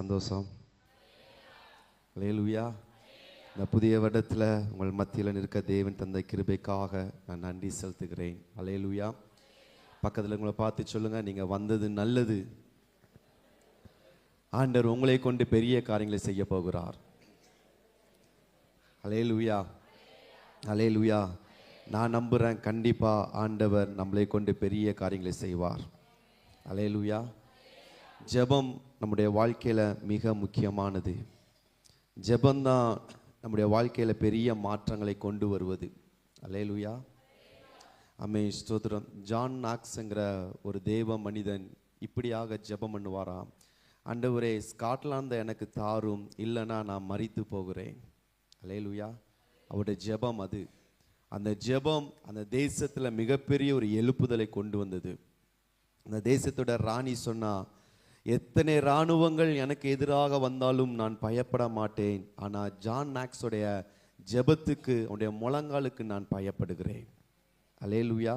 சந்தோஷம். அல்லேலூயா. இந்த புதிய வருடத்தில் உங்கள் மத்தியில் நிற்க தேவன் தந்த கிருபைக்காக நான் நன்றி செலுத்துகிறேன். அல்லேலூயா. பக்கத்தில் உங்களை பார்த்து சொல்லுங்க, நீங்கள் வந்தது நல்லது. ஆண்டவர் உங்களை கொண்டு பெரிய காரியங்களை செய்ய போகிறார். அல்லேலூயா, அல்லேலூயா. நான் நம்புகிறேன், கண்டிப்பாக ஆண்டவர் நம்மளை கொண்டு பெரிய காரியங்களை செய்வார். அல்லேலூயா. ஜெபம் நம்முடைய வாழ்க்கையில் மிக முக்கியமானது. ஜெபம்தான் நம்முடைய வாழ்க்கையில் பெரிய மாற்றங்களை கொண்டு வருவது. அல்லேலூயா, ஆமென், ஸ்தோத்திரம். ஜான் நாக்ஸ்ங்கிற ஒரு தேவ மனிதன் இப்படியாக ஜெபம் பண்ணுவாராம். ஆண்டவரே, ஸ்காட்லாந்தை எனக்கு தாரும், இல்லைன்னா நான் மரித்து போகிறேன். அல்லேலூயா. அவருடைய ஜெபம் அது. அந்த ஜெபம் அந்த தேசத்தில் மிகப்பெரிய ஒரு எழுப்புதலை கொண்டு வந்தது. அந்த தேசத்தோட ராணி சொன்னா, எத்தனை இராணுவங்கள் எனக்கு எதிராக வந்தாலும் நான் பயப்பட மாட்டேன், ஆனால் ஜான் நாக்ஸோடைய ஜெபத்துக்கு, அவனுடைய முழங்காலுக்கு நான் பயப்படுகிறேன். அல்லேலூயா.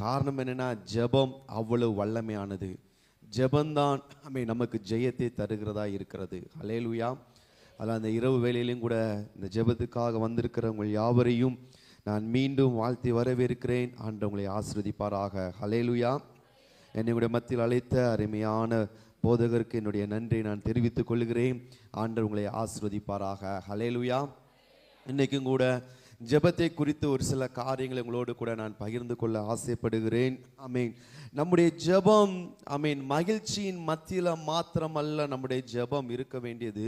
காரணம் என்னன்னா, ஜெபம் அவ்வளவு வல்லமையானது. ஜெபந்தான் நமக்கு ஜெயத்தை தருகிறதா இருக்கிறது. அல்லேலூயா. அதில் அந்த இரவு வேளையிலும் கூட இந்த ஜெபத்துக்காக வந்திருக்கிறவங்க யாவரையும் நான் மீண்டும் வாழ்த்தி வரவேற்கிறேன். ஆண்டவங்களை ஆசீர்வதிப்பாராக. அல்லேலூயா. என்னுடைய மத்தியில் அழைத்த அருமையான போதகருக்கு என்னுடைய நன்றியை நான் தெரிவித்துக் கொள்கிறேன். ஆண்டவர் உங்களை ஆசீர்வதிப்பாராக. அல்லேலூயா. இன்றைக்கும் கூட ஜெபத்தை குறித்து ஒரு சில காரியங்களை உங்களோடு கூட நான் பகிர்ந்து கொள்ள ஆசைப்படுகிறேன். ஆமென். நம்முடைய ஜெபம் மகிழ்ச்சியின் மத்தியில் மாத்திரமல்ல நம்முடைய ஜெபம் இருக்க வேண்டியது.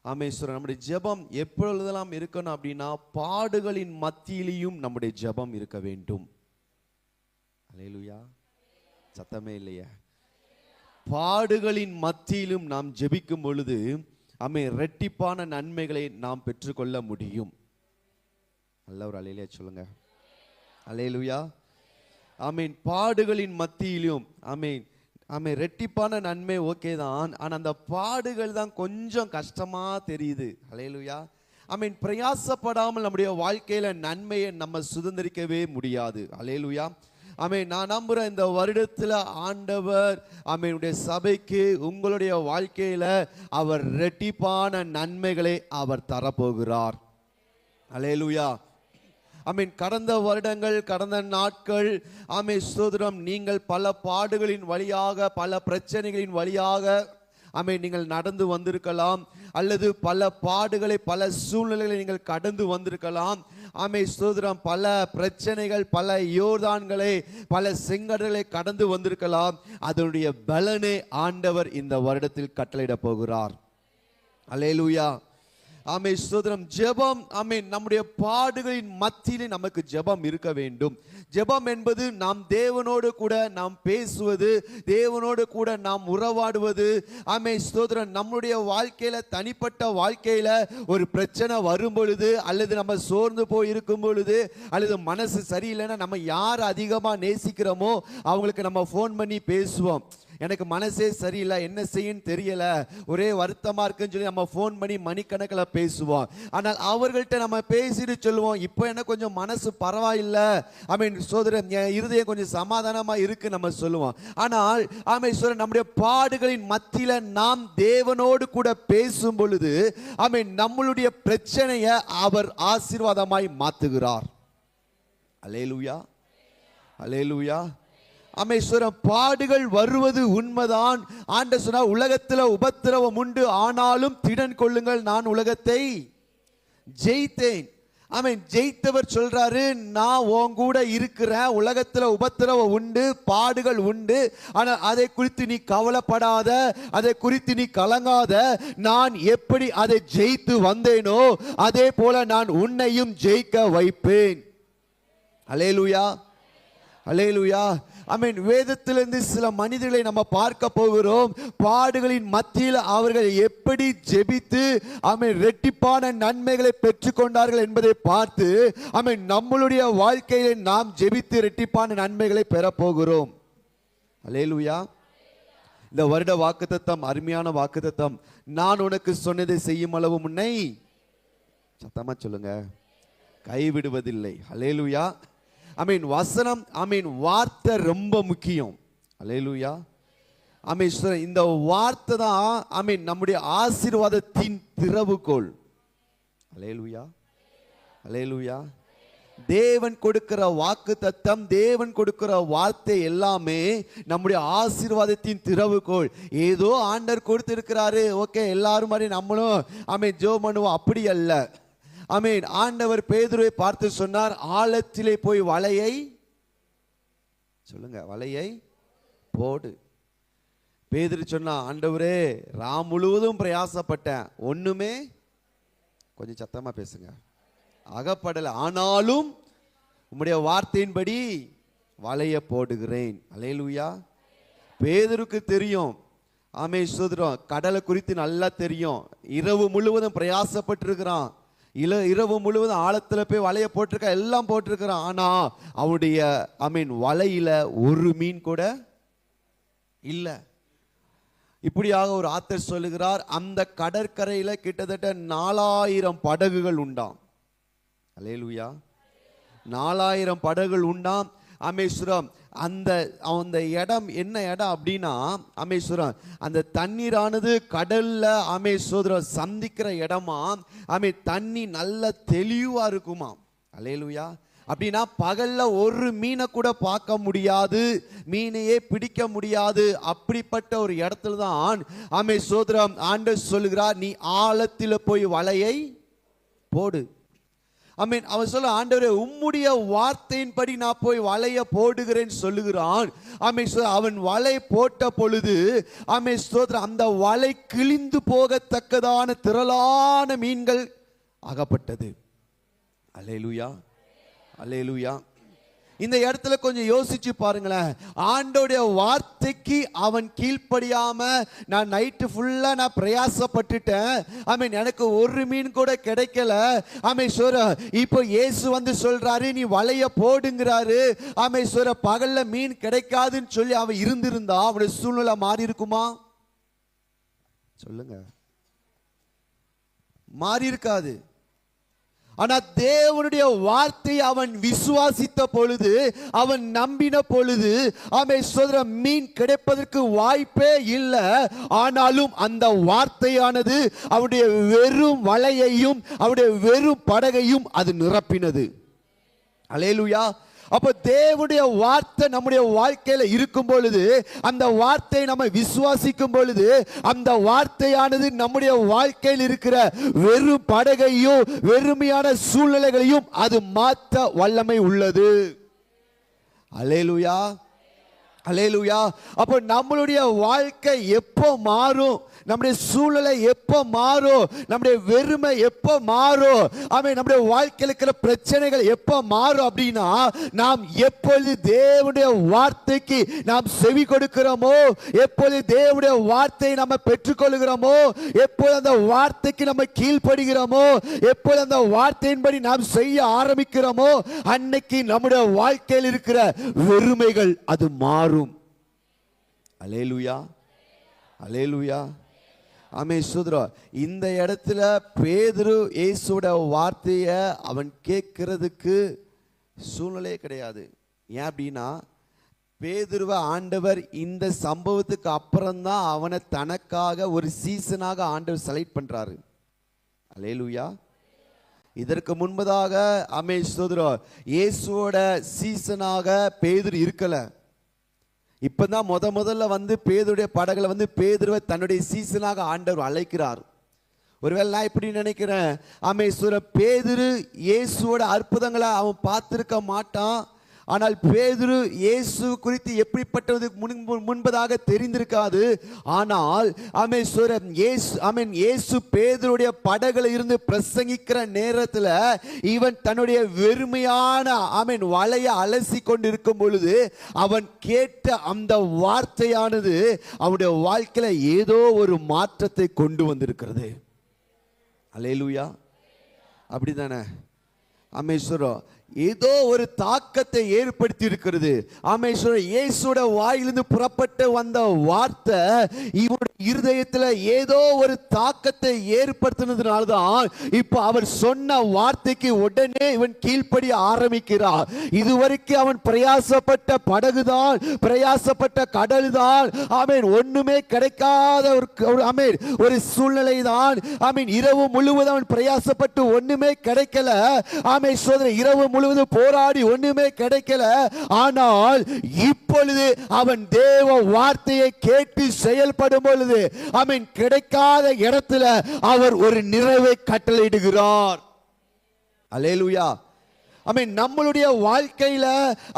ஆமென். நம்முடைய ஜெபம் எப்பொழுதெல்லாம் இருக்கணும் அப்படின்னா, பாடுகளின் மத்தியிலையும் நம்முடைய ஜெபம் இருக்க வேண்டும். அல்லேலூயா. சத்தமே இல்லையா? பாடுகளின் மத்தியிலும் நாம் ஜெபிக்கும் பொழுது இரட்டிப்பான நன்மைகளை நாம் பெற்றுக்கொள்ள முடியும். நல்ல ஒரு அல்லேலூயா சொல்லுங்க. அல்லேலூயா. ஆமென். பாடுகளின் மத்தியிலும் இரட்டிப்பான நன்மை ஓகே தான், ஆனா அந்த பாடுகள் தான் கொஞ்சம் கஷ்டமா தெரியுது. அல்லேலூயா. பிரயாசப்படாமல் நம்முடைய வாழ்க்கையில நன்மையை நம்ம சுதந்திரிக்கவே முடியாது. அல்லேலூயா. நான் நம்புறேன், இந்த வருடத்தில் ஆண்டவர் உடைய சபைக்கு, உங்களுடைய வாழ்க்கையில அவர் இரட்டிப்பான நன்மைகளை அவர் தரப்போகிறார். அல்லேலூயா. கடந்த வருடங்கள், கடந்த நாட்கள் ஸ்தோத்திரம், நீங்கள் பல பாடுகளின் வழியாக, பல பிரச்சனைகளின் வழியாக நீங்கள் நடந்து வந்திருக்கலாம், அல்லது பல பாடுகளை, பல சூழ்நிலைகளை நீங்கள் கடந்து வந்திருக்கலாம். ஸ்தோத்திரம், பல பிரச்சனைகள், பல யோர்தான்களை, பல செங்கடல்களை கடந்து வந்திருக்கலாம். அதனுடைய பலனை ஆண்டவர் இந்த வருடத்தில் கட்டளையிட போகிறார். அல்லேலூயா. ஸ்தோத்திரம். ஜெபம் நம்முடைய பாடுகளின் மத்தியிலே நமக்கு ஜெபம் இருக்க வேண்டும். ஜெபம் என்பது நாம் தேவனோடு கூட நாம் பேசுவது, தேவனோடு கூட நாம் உறவாடுவது. ஸ்தோத்திரம். நம்முடைய வாழ்க்கையில, தனிப்பட்ட வாழ்க்கையில ஒரு பிரச்சனை வரும் பொழுது, அல்லது நம்ம சோர்ந்து போய் இருக்கும் பொழுது, அல்லது மனசு சரியில்லைன்னா நம்ம யார் அதிகமா நேசிக்கிறோமோ அவங்களுக்கு நம்ம ஃபோன் பண்ணி பேசுவோம். எனக்கு மனசே சரியில்லை, என்ன செய்யன்னு தெரியல, ஒரே வருத்தமா இருக்குன்னு சொல்லி நம்ம ஃபோன் பண்ணி மணிக்கணக்கில் பேசுவோம். ஆனால் அவர்கள்ட்ட நம்ம பேசிட்டு சொல்லுவோம், இப்போ எனக்கு கொஞ்சம் மனசு பரவாயில்லை, சோதரன், என் இருதயம் கொஞ்சம் சமாதானமா இருக்கு நம்ம சொல்லுவோம். ஆனால் நம்முடைய பாடுகளின் மத்தியில நாம் தேவனோடு கூட பேசும் பொழுது நம்மளுடைய பிரச்சனையை அவர் ஆசீர்வாதமாய் மாத்துகிறார். அல்லேலூயா. அல்லேலூயா. பாடுகள் வருவது உண்மைதான். ஆண்டவர் சொன்னார், உலகத்தில் உபத்திரவம் உண்டு, ஆனாலும் திடன் கொள்ளுங்கள், நான் உலகத்தை ஜெயித்தேன். ஜெயித்தவர் சொல்றாரு, நான் உன் கூட இருக்கிறேன், உலகத்துல உபத்திரவம் உண்டு, பாடுகள் உண்டு, ஆனால் அதை குறித்து நீ கவலைப்படாத, அதை குறித்து நீ கலங்காத. நான் எப்படி அதை ஜெயித்து வந்தேனோ அதே போல நான் உன்னையும் ஜெயிக்க வைப்பேன். அல்லேலூயா. அல்லேலூயா. வேதத்திலிருந்து சில மனிதர்களை நம்ம பார்க்க போகிறோம். பாடுகளின் மத்தியில் அவர்கள் எப்படி ஜெபித்து இரட்டிப்பான நன்மைகளை பெற்றுக்கொண்டார்கள் என்பதை பார்த்து நம்மளுடைய வாழ்க்கையில நாம் ஜெபித்து இரட்டிப்பான நன்மைகளை பெற போகிறோம். அல்லேலூயா. இந்த வருட வாக்குத்தத்தம் அருமையான வாக்குத்தத்தம். நான் உனக்கு சொன்னதை செய்யும் அளவு முன்னை, சத்தமா சொல்லுங்க, கைவிடுவதில்லை. அல்லேலூயா. வசனம் வார்த்தை ரொம்ப முக்கியம். அல்லேலூயா. ஆமென். இந்த வார்த்தை தான் ஆமென் நம்முடைய ஆசீர்வாதத்தின் திறவுகோல். அல்லேலூயா, அல்லேலூயா. தேவன் கொடுக்கிற வாக்குத்தத்தம், தேவன் கொடுக்கிற வார்த்தை எல்லாமே நம்முடைய ஆசீர்வாதத்தின் திறவுகோல். ஏதோ ஆண்டவர் கொடுத்திருக்கிறாரு, ஓகே எல்லாரும் மாதிரி நம்மளும் ஆமென் ஜெபம் பண்ணுவோம், அப்படி அல்ல. ஆமென். ஆண்டவர் பேதுருவை பார்த்து சொன்னார், ஆழத்திலே போய் வலையை சொல்லுங்க, வலையை போடு. பேதுரு சொன்னா, ஆண்டவரே ராம் முழுவதும் பிரயாசப்பட்டேன், ஒண்ணுமே, கொஞ்சம் சத்தமா பேசுங்க, அகப்படல, ஆனாலும் உம்முடைய வார்த்தையின்படி வலைய போடுகிறேன். அல்லேலூயா. பேதுருக்கு தெரியும், ஆமென் ஸ்தோத்திரம், கடலை குறித்து நல்லா தெரியும். இரவு முழுவதும் பிரயாசப்பட்டிருக்கிறான், இரவு முழுவதும் ஆழத்துல போய் வலைய போட்டிருக்க, எல்லாம் போட்டிருக்கிறான். ஆனா அவனுடைய ஆமென் வலையில ஒரு மீன் கூட இல்ல. இப்படியாக ஒரு ஆத்தர் சொல்லுகிறார், அந்த கடற்கரையில கிட்டத்தட்ட 4000 படகுகள் உண்டாம். அல்லேலூயா. 4000 படகுகள் உண்டாம். அமேஸ்வரம் அந்த இடம் என்ன இடம் அப்படின்னா, அமேஸ்வரம் அந்த தண்ணீரானது கடல்ல அமேஸ்வரம் சந்திக்கிற இடமா. தண்ணி நல்ல தெளிவா இருக்குமா. அல்லேலூயா. அப்படின்னா பகல்ல ஒரு மீனை கூட பார்க்க முடியாது, மீனையே பிடிக்க முடியாது. அப்படிப்பட்ட ஒரு இடத்துல தான் அமேஸ்வரம் ஆண்டவர் சொல்லுகிறார், நீ ஆழத்தில் போய் வலையை போடு. ஆமென். அவன் சொல்ல, ஆண்டவரே உம்முடைய வார்த்தையின்படி நான் போய் வலைய போடுகிறேன் சொல்லுகிறான். ஆமென். அவன் வலை போட்ட பொழுது ஆமென் ஸ்தோத்திரம், அந்த வலை கிழிந்து போகத்தக்கதான திரளான மீன்கள் அகப்பட்டது. அல்லேலூயா, அல்லேலூயா. இந்த இடத்துல கொஞ்சம் யோசிச்சு பாருங்களேன். ஆண்டோடைய வார்த்தைக்கு அவன் கீழ்ப்படியாம, நான் நைட்டு ஃபுல்லா நான் பிரயாசப்பட்டுட்டேன், ஆமென், எனக்கு ஒரு மீன் கூட கிடைக்கல. ஆமென் சோர, இப்போ இயேசு வந்து சொல்றாரு, நீ வலைய போடுங்கிறாரு. ஆமென் சோர, பகல்ல மீன் கிடைக்காதுன்னு சொல்லி அவன் இருந்திருந்தா அவனுடைய சூழ்நிலை மாறி இருக்குமா? சொல்லுங்க, மாறி இருக்காது. ஆனா தேவனுடைய வார்த்தை அவன் விசுவாசித்த பொழுது, அவன் நம்பின பொழுது, அவன் சொல்ற மீன் கிடைப்பதற்கு வாய்ப்பே இல்லை. ஆனாலும் அந்த வார்த்தையானது அவருடைய வெறும் வலையையும் அவருடைய வெறும் படகையும் அது நிரப்பினது. அல்லேலூயா. அப்ப தேவனுடைய வார்த்தை நம்முடைய வாழ்க்கையில இருக்கும் பொழுது, அந்த வார்த்தையை நம்ம விசுவாசிக்கும் பொழுது, அந்த வார்த்தையானது நம்முடைய வாழ்க்கையில் இருக்கிற வெறும் படகையும் வெறுமையான சூழ்நிலைகளையும் அது மாற்ற வல்லமை உள்ளது. அல்லேலூயா, அல்லேலூயா. அப்போ நம்மளுடைய வாழ்க்கை எப்போ மாறும், நம்முடைய சூழ்நிலை எப்போ மாறும், நம்முடைய வெறுமை எப்போ மாறும், நம்முடைய வாழ்க்கையில் இருக்கிற பிரச்சனைகள் எப்போ மாறும் அப்படின்னா, நாம் எப்பொழுது தேவனுடைய வார்த்தைக்கு நாம் செவி கொடுக்கிறோமோ, எப்பொழுது தேவனுடைய வார்த்தையை நம்ம பெற்றுக்கொள்கிறோமோ, எப்பொழுது அந்த வார்த்தைக்கு நம்ம கீழ்ப்படுகிறோமோ, எப்பொழுது அந்த வார்த்தையின்படி நாம் செய்ய ஆரம்பிக்கிறோமோ, அன்னைக்கு நம்முடைய வாழ்க்கையில் இருக்கிற வெறுமைகள் அது மாறும். அல்லேலூயா, அல்லேலூயா. ஆமென் ஸ்தோத்திரம். இந்த இடத்துல பேதுரு இயேசுவோட வார்த்தையை அவன் கேட்கிறதுக்கு சூழ்நிலையே கிடையாது. ஏன் அப்படின்னா, பேதுருவை ஆண்டவர் இந்த சம்பவத்துக்கு அப்புறம்தான் அவனை தனக்காக ஒரு சீசனாக ஆண்டவர் செலக்ட் பண்றாரு. அல்லேலூயா. இதற்கு முன்பதாக ஆமென் ஸ்தோத்திரம், இயேசுவோட சீசனாக பேதுரு இருக்கல. இப்பதான் முதல்ல வந்து பேதுருடைய படகுல வந்து பேதுருவை தன்னுடைய சீசனாக ஆண்டவர் அழைக்கிறார். ஒருவேளை நான் இப்படி நினைக்கிறேன், ஆமென், பேதுரு இயேசுவோட அற்புதங்களை அவன் பார்த்திருக்க மாட்டான். ஆனால் பேதுரு இயேசு குறித்து எப்படிப்பட்டதுக்கு முன்பதாக தெரிந்திருக்காது. ஆனால் இயேசு பேதுருடைய படகுல இருந்து பிரசங்கிக்கிற நேரத்தில் இவன் தன்னுடைய வெறுமையான வலையை அலசி கொண்டிருக்கும் பொழுது அவன் கேட்ட அந்த வார்த்தையானது அவனுடைய வாழ்க்கையில ஏதோ ஒரு மாற்றத்தை கொண்டு வந்திருக்கிறது. அல்லேலூயா. அப்படிதானே? ஆமென். ஏதோ ஒரு தாக்கத்தை ஏற்படுத்தி இருக்கிறது. ஆமென். இயேசுவோட வாயிலிருந்து புறப்பட்டு வந்த வார்த்தை இவனுடைய இருதயத்தில் ஏதோ ஒரு தாக்கத்தை ஏற்படுத்தினதுனால்தான் இப்ப அவர் சொன்ன வார்த்தைக்கு உடனே இவன் கீழ்ப்படிய ஆரம்பிக்கிறார். இதுவரைக்கும் அவன் பிரயாசப்பட்ட படகுதான், பிரயாசப்பட்ட கடல் தான், ஆமென், ஒண்ணுமே கிடைக்காத ஒரு ஆமென் ஒரு சூழ்நிலை தான். ஆமென். இரவு முழுவதும் அவன் பிரயாசப்பட்டு ஒண்ணுமே கிடைக்கல. ஆமென் சோதரே, இரவு முழுவதும் போராடி ஒண்ணுமே கிடைக்கல. ஆனால் இப்பொழுது அவன் தேவ வார்த்தையை கேட்டு செயல்படும் பொழுது அவன் கிடைக்காத இடத்துல அவர் ஒரு நிறைவை கட்டளையிடுகிறார். அல்லேலூயா. ஆமென். நம்மளுடைய வாழ்க்கையில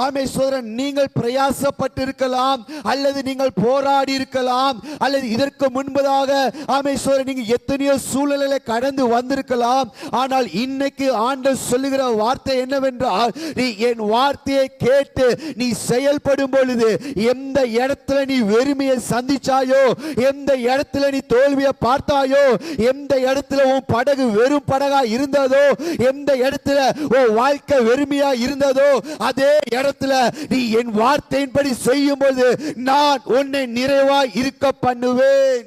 ஆமென் சோதரன், நீங்கள் பிரயாசப்பட்டு இருக்கலாம், அல்லது நீங்கள் போராடி இருக்கலாம், அல்லது இதற்கு முன்பதாக ஆமென் சோதரன் நீங்க எத்தனையோ சூழ்நிலைகளை கடந்து வந்திருக்கலாம். ஆனால் இன்னைக்கு ஆண்டவர் சொல்லுகிற வார்த்தை என்னவென்றால், நீ என் வார்த்தையை கேட்டு நீ செயல்படும் பொழுது எந்த இடத்துல நீ வெறுமையை சந்திச்சாயோ, எந்த இடத்துல நீ தோல்வியை பார்த்தாயோ, எந்த இடத்துல உன் படகு வெறும் படகா இருந்ததோ, எந்த இடத்துல உன் வாழ்க்கை வெறுமையா இருந்ததோ, அதே இடத்துல நீ என் வார்த்தையின்படி செய்யும் போது நான் உன்னை நிறைவாய் இருக்க பண்ணுவேன்.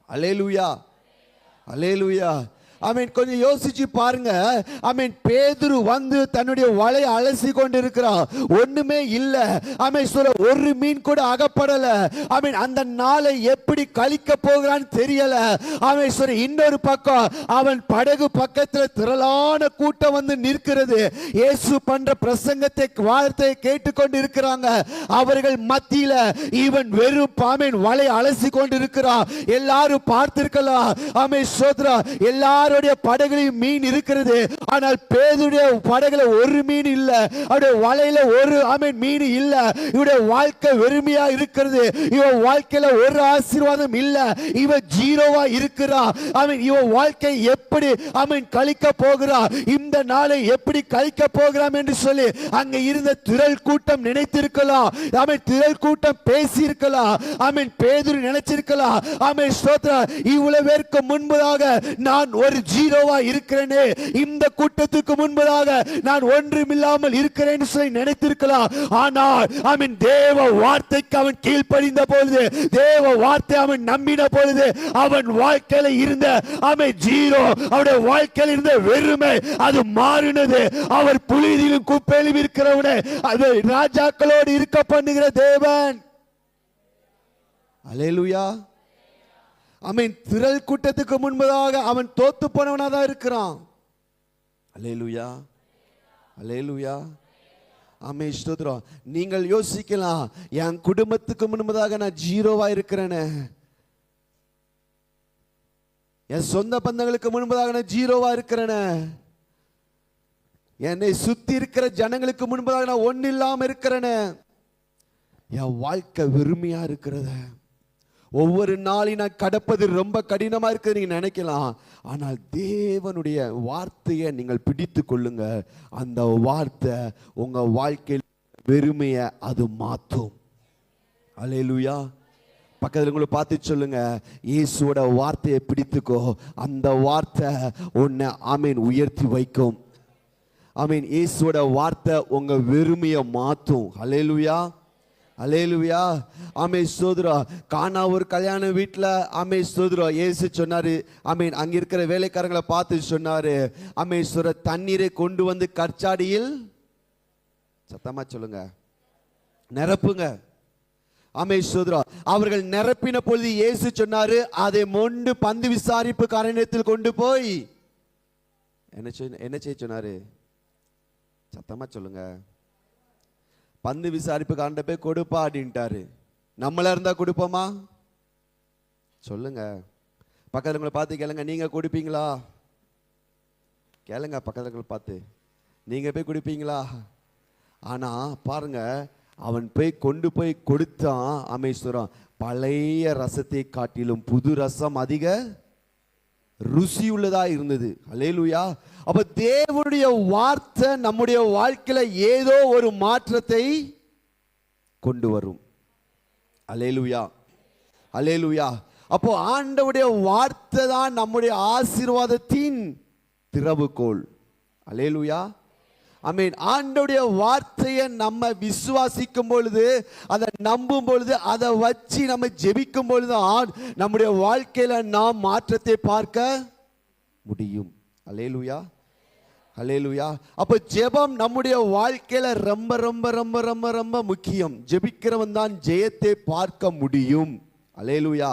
அல்லேலூயா, அல்லேலூயா. ஆமென். கொஞ்சம் யோசிச்சு பாருங்க. ஆமென். பேதுரு வந்து தன்னுடைய வலையை அலசி கொண்டு இருக்கிறான், ஒண்ணுமே இல்ல. ஆமென் சொல்ல, ஒரு மீன் கூட அகப்படல. ஆமென். அந்த நாளை எப்படி கழிக்க போகிறான்னு தெரியல. ஆமென் சொல்ல, இன்னொரு பக்கம் அவன் படகு பக்கத்தில் திரளான கூட்டம் வந்து நிற்கிறது. இயேசு பண்ற பிரசங்கத்தை வார்த்தையை கேட்டுக்கொண்டு இருக்கிறாங்க. அவர்கள் மத்தியில இவன் வெறும் ஆமென் வலை அலசி கொண்டு இருக்கிறான். எல்லாரும் பார்த்திருக்கலாம். ஆமென் சோத்ரா, எல்லாரும் படகுலையும் மீன் இருக்கிறது. ஆனால் பேதுடைய படகுல ஒரு மீன் இல்ல, அவருடைய வலையில ஒரு ஆமென் மீன் இல்ல. இவருடைய வாழ்க்கை வெறுமையா இருக்கிறது. இவன் வாழ்க்கையில ஒரு ஆசீர்வாதம் இல்ல. இவன் ஜீரோவா இருக்கிறான். ஆமென். இவன் வாழ்க்கை எப்படி ஆமென் கழிக்க போகிறான், இந்த நாளை எப்படி கழிக்க போகிறான் என்று சொல்லி அங்க இருந்த திரள் கூட்டம் நினைத்திருக்கலாம். ஆமென். திரள் கூட்டம் பேசி இருக்கலாம். ஆமென். பேதுரு நினைச்சிருக்கலாம். ஆமென் ஸ்தோத்திரம், இவ்வளவு பேருக்கு முன்பதாக நான் ஒரு ஜீரோவா இருக்கிறேனே, இந்த கூட்டத்துக்கு முன்பதாக நான் ஒன்றுமில்லாமல் இருக்கிறேன் சொல்லி நினைத்திருக்கலாம். ஆனால் அவன் தேவ வார்த்தைக்கு அவன் கீழ்ப்படிந்த பொழுது, தேவ வார்த்தை அவன் நம்பின பொழுது, அவன் வாழ்க்கையில இருந்த அவன் ஜீரோ, அவருடைய வாழ்க்கையில் இருந்த வெறுமை அது மாறினது. அவர் புழுதியிலும் குப்பையிலும் இருக்கிறவனே அது ராஜாக்களோடு இருக்க பண்ணுகிற தேவன். அல்லேலூயா. ஆமென். திரள் கூட்டத்துக்கு முன்பதாக அவன் தோத்து போனவனா தான் இருக்கிறான். அல்லேலூயா, அல்லேலூயா. ஆமென் ஸ்தோத்திரம். நீங்கள் யோசிக்கலாம், என் குடும்பத்துக்கு முன்பதாக நான் ஜீரோவா இருக்கிறேனே, என் சொந்த பந்தங்களுக்கு முன்பதாக நான் ஜீரோவா இருக்கிறேனே, என்னை சுத்தி இருக்கிற ஜனங்களுக்கு முன்பதாக நான் ஒன்னு இல்லாம இருக்கிறேனே, என் வாழ்க்கை வெறுமையா இருக்கிறது, ஒவ்வொரு நாளையும் நான் கடப்பது ரொம்ப கடினமா இருக்கு நீங்க நினைக்கலாம். ஆனால் தேவனுடைய வார்த்தையை நீங்கள் பிடித்து கொள்ளுங்க. அந்த வார்த்தை உங்க வாழ்க்கையில் வெறுமையை அது மாற்றும். அல்லேலூயா. பக்கத்தில் உங்களை பார்த்து சொல்லுங்க, இயேசுவோட வார்த்தையை பிடித்துக்கோ. அந்த வார்த்தை உன்னை ஆமீன் உயர்த்தி வைக்கும். ஆமீன். இயேசுவோட வார்த்தை உங்க வெறுமையை மாற்றும். அல்லேலூயா, அல்லேலூயா. ஆமென் ஸ்தோத்திரம். கானா ஒரு கல்யாண வீட்டில் ஆமென் ஸ்தோத்திரம் இயேசு சொன்னாரு, ஆமென், அங்க இருக்கிற வேலைக்காரங்களை பார்த்து சொன்னாரு, ஆமென் ஸ்தோத்திரம், தண்ணீரை கொண்டு வந்து கற்சாடியில் சத்தமா சொல்லுங்க நிரப்புங்க. ஆமென் ஸ்தோத்திரம். அவர்கள் நிரப்பின பொழுது இயேசு சொன்னாரு, அதை மொண்டு பந்து விசாரிப்பு காரணத்தில் கொண்டு போய் என்ன செய்ய சொன்னாரு? சத்தமா சொல்லுங்க. பந்து விசாரிப்பு காண்ட போய் கொடுப்பா அப்படின்ட்டாரு. நம்மளா இருந்தா கொடுப்போமா? சொல்லுங்க. பக்கத்துல பார்த்து கேளுங்க, நீங்க கொடுப்பீங்களா? கேளுங்க பக்கத்துல பார்த்து, நீங்க போய் கொடுப்பீங்களா? ஆனா பாருங்க, அவன் போய் கொண்டு போய் கொடுத்தான். அமேஸ்வரம், பழைய ரசத்தை காட்டிலும் புது ரசம் அதிக ருசி உள்ளதா இருந்தது. அல்லேலூயா. அப்ப தேவனுடைய வார்த்தை நம்முடைய வாழ்க்கையில ஏதோ ஒரு மாற்றத்தை கொண்டு வரும். அல்லேலூயா, அல்லேலூயா. அப்போ ஆண்டவருடைய வார்த்தை தான் நம்முடைய ஆசீர்வாதத்தின் திறவுகோல். அல்லேலூயா. ஆண்டவருடைய வார்த்தையை நம்ம விசுவாசிக்கும் பொழுது, அதை நம்பும் பொழுது, அதை வச்சு நம்ம ஜெபிக்கும் பொழுதுதான் நம்முடைய வாழ்க்கையில நாம் மாற்றத்தை பார்க்க முடியும். அல்லேலூயா, அல்லேலூயா. அப்ப ஜெபம் நம்முடைய வாழ்க்கையில ரொம்ப ரொம்ப ரொம்ப ரொம்ப ரொம்ப முக்கியம். ஜெபிக்கிறவன் தான் ஜெயத்தை பார்க்க முடியும். அல்லேலூயா.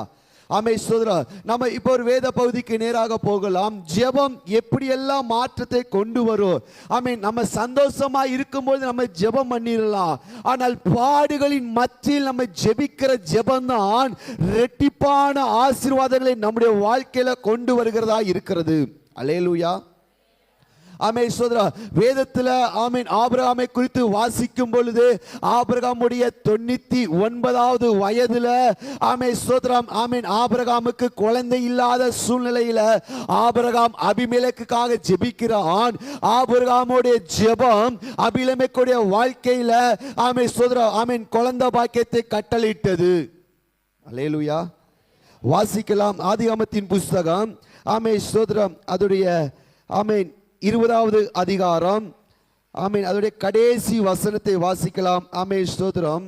ஆமென். சோதரா, நம்ம இப்போ ஒரு வேத பகுதிக்கு நேராக போகலாம். ஜெபம் எப்படியெல்லாம் மாற்றத்தை கொண்டு வரும். ஆமென். நம்ம சந்தோஷமா இருக்கும்போது நம்ம ஜெபம் பண்ணிடலாம். ஆனால் பாடுகளின் மத்தியில் நம்ம ஜெபிக்கிற ஜெபம் தான் இரட்டிப்பான ஆசீர்வாதங்களை நம்முடைய வாழ்க்கையில கொண்டு வருகிறதா இருக்கிறது. அல்லேலூயா. ஆமென். சோதரா, வேதத்தில் ஆமென் ஆபிரகாமை குறித்து வாசிக்கும் பொழுது, ஆபிரகாமுடைய 99வது வயதுல ஆமென் சோதரம் ஆமென் ஆபிரகாமுக்கு குழந்தை இல்லாத சூழ்நிலையில ஆபிரகாம் அபிமெலேக்குக்காக ஜெபிக்கிறான். ஆபிரகாமுடைய ஜெபம் அபிமெலேக்குடைய வாழ்க்கையில ஆமென் சோதரா ஆமென் குழந்தை பாக்கியத்தை கட்டளையிட்டது. அல்லேலூயா. வாசிக்கலாம் ஆதியாகமத்தின் புஸ்தகம் ஆமென் சோதரம் அதுடைய ஆமென் 20வது அதிகாரம் ஆமென் அதோடைய கடைசி வசனத்தை வாசிக்கலாம். ஆமென் ஸ்தோத்திரம்.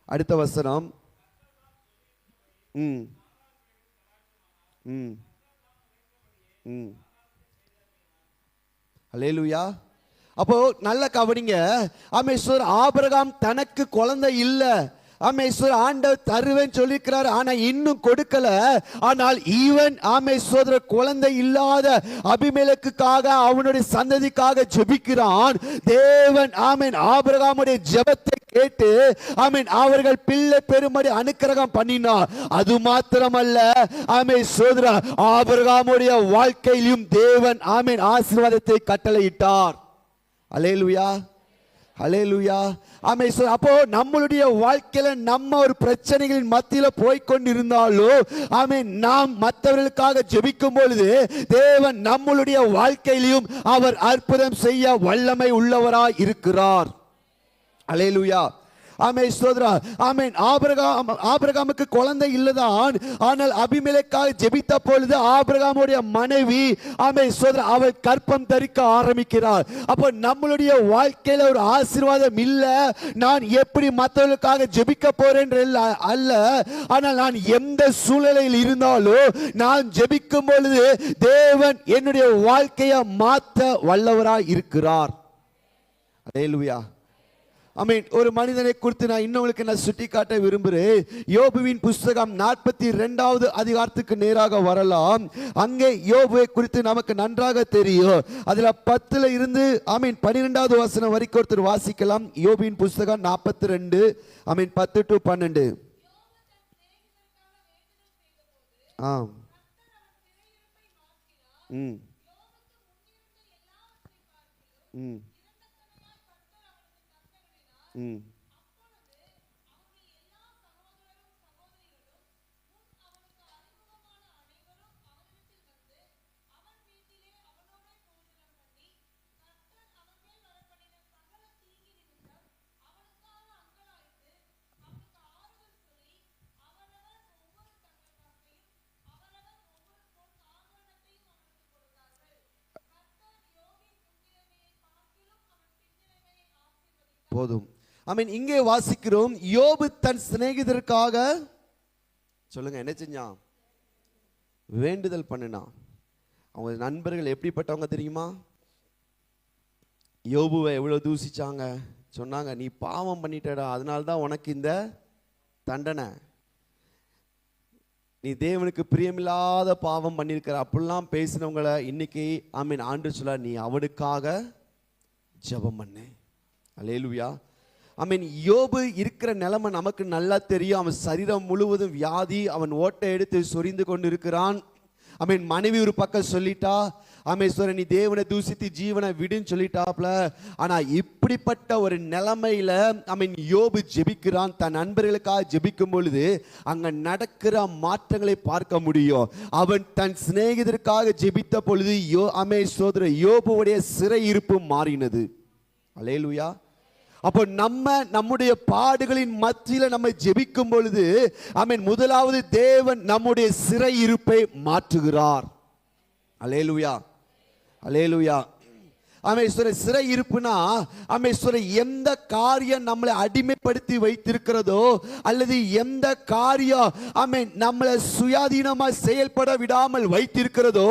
அடுத்த வசனம். அல்லேலூயா. அப்போ நல்ல கவனிங்க. ஆமென். ஆபிரகாம் தனக்கு குழந்தை இல்லை. ஆமென். ஆண்டவர் தருவேன் சொல்லிக்கிறார், ஆனா இன்னும் கொடுக்கல. ஆனால் ஈவன் ஆமென் குழந்தை இல்லாத அபிமெலேக்குக்காக அவனுடைய சந்ததிக்காக ஜெபிக்கிறான். தேவன் ஆமென் ஆபிரகாமுடைய ஜெபத்தை கேட்டு ஆமென் அவர்கள் பிள்ளை பெருமடி அனுக்கிரகம் பண்ணினார். அது மாத்திரமல்ல ஆமென் சோதரா ஆபிரகாமுடைய வாழ்க்கையிலும் தேவன் ஆமென் ஆசீர்வாதத்தை கட்டளையிட்டார். அல்லேலூயா, அல்லேலூயா. ஆமென். அப்போ நம்மளுடைய வாழ்க்கையில நம்ம ஒரு பிரச்சனைகளின் மத்தியில போய்கொண்டிருந்தாலும் ஆமென் நாம் மற்றவர்களுக்காக ஜெபிக்கும் பொழுது தேவன் நம்மளுடைய வாழ்க்கையிலும் அவர் அற்புதம் செய்ய வல்லமை உள்ளவராய் இருக்கிறார். அல்லேலூயா. ஆமென் சோதரா ஆமென் ஆபிரகாமுக்கு குழந்தை இல்லதான். ஆனால் அபிமெலேக்காக ஜெபித்த பொழுது ஆபிரகாமுடைய மனைவி ஆமென் சோதரா அவள் கற்பம் தரிக்க ஆரம்பிக்கிறார். அப்போ நம்மளுடைய வாழ்க்கையில ஒரு ஆசீர்வாதம் இல்ல, நான் எப்படி மற்றவர்களுக்காக ஜெபிக்க போறேன் அல்ல, ஆனால் நான் எந்த சூழ்நிலையில் இருந்தாலும் நான் ஜெபிக்கும் பொழுது தேவன் என்னுடைய வாழ்க்கையை மாற்ற வல்லவராய் இருக்கிறார். அல்லேலூயா. ஆமென். ஒரு மனிதனை குறித்து நான் இன்னொருக்கு சுட்டி காட்ட விரும்புகிறேன். யோபுவின் புஸ்தகம் 42வது அதிகாரத்துக்கு நேராக வரலாம். அங்கே யோபுவை குறித்து நமக்கு நன்றாக தெரியும். அதுல 10ல இருந்து ஆமென் 12வது வசனம் வரைக்கும் ஒருத்தர் வாசிக்கலாம். யோபுவின் புஸ்தகம் 42 ஆமென் 10 to 12. ஆம். போதும். ஆமென். இங்கே வாசிக்கிறோம், யோபு தன் சிநேகிதருக்காக சொல்லுங்க என்ன செஞ்சான்? வேண்டுதல் பண்ணினான். அவங்க நண்பர்கள் எப்படிப்பட்டவங்க தெரியுமா? யோபுவை எவ்வளவு தூசிச்சாங்க. சொன்னாங்க, நீ பாவம் பண்ணிட்டடா, அதனால்தான் உனக்கு இந்த தண்டனை, நீ தேவனுக்கு பிரியமில்லாத பாவம் பண்ணியிருக்கிற அப்படிலாம் பேசினவங்களை இன்னைக்கு ஆமென் ஆண்டு சொல்ல, நீ அவனுக்காக ஜெபம் பண்ணு. அல்லேலூயா. ஆமென். யோபு இருக்கிற நிலைமை நமக்கு நல்லா தெரியும். அவன் சரீரம் முழுவதும் வியாதி, அவன் ஓட்டை எடுத்து சொரிந்து கொண்டு இருக்கிறான். ஆமென். மனைவி ஒரு பக்கம் சொல்லிட்டா, ஆமென் நீ தேவனை தூசித்து ஜீவனை விடுன்னு சொல்லிட்டாப்ல. ஆனா இப்படிப்பட்ட ஒரு நிலைமையில ஆமென் யோபு ஜெபிக்கிறான். தன் நண்பர்களுக்காக ஜெபிக்கும் பொழுது அங்க நடக்கிற மாற்றங்களை பார்க்க முடியும். அவன் தன் சிநேகிதருக்காக ஜெபித்த பொழுது ஆமென் சோதர யோபுவுடைய சிறை இருப்பு மாறினது. அல்லேலூயா. அப்போ நம்முடைய பாடுகளின் மத்தியில நம்ம ஜெபிக்கும் பொழுது ஆமென், முதலாவது தேவன் நம்முடைய சிறையிருப்பை மாற்றுகிறார். அல்லேலூயா, அல்லேலூயா. ஆமென். சிறை இருப்புனா ஆமென், எந்த காரியம் நம்மளை அடிமைப்படுத்தி வைத்திருக்கிறதோ அல்லது எந்த காரியம் ஆமென் நம்மளை சுயாதீனமா செயல்பட விடாமல் வைத்திருக்கிறதோ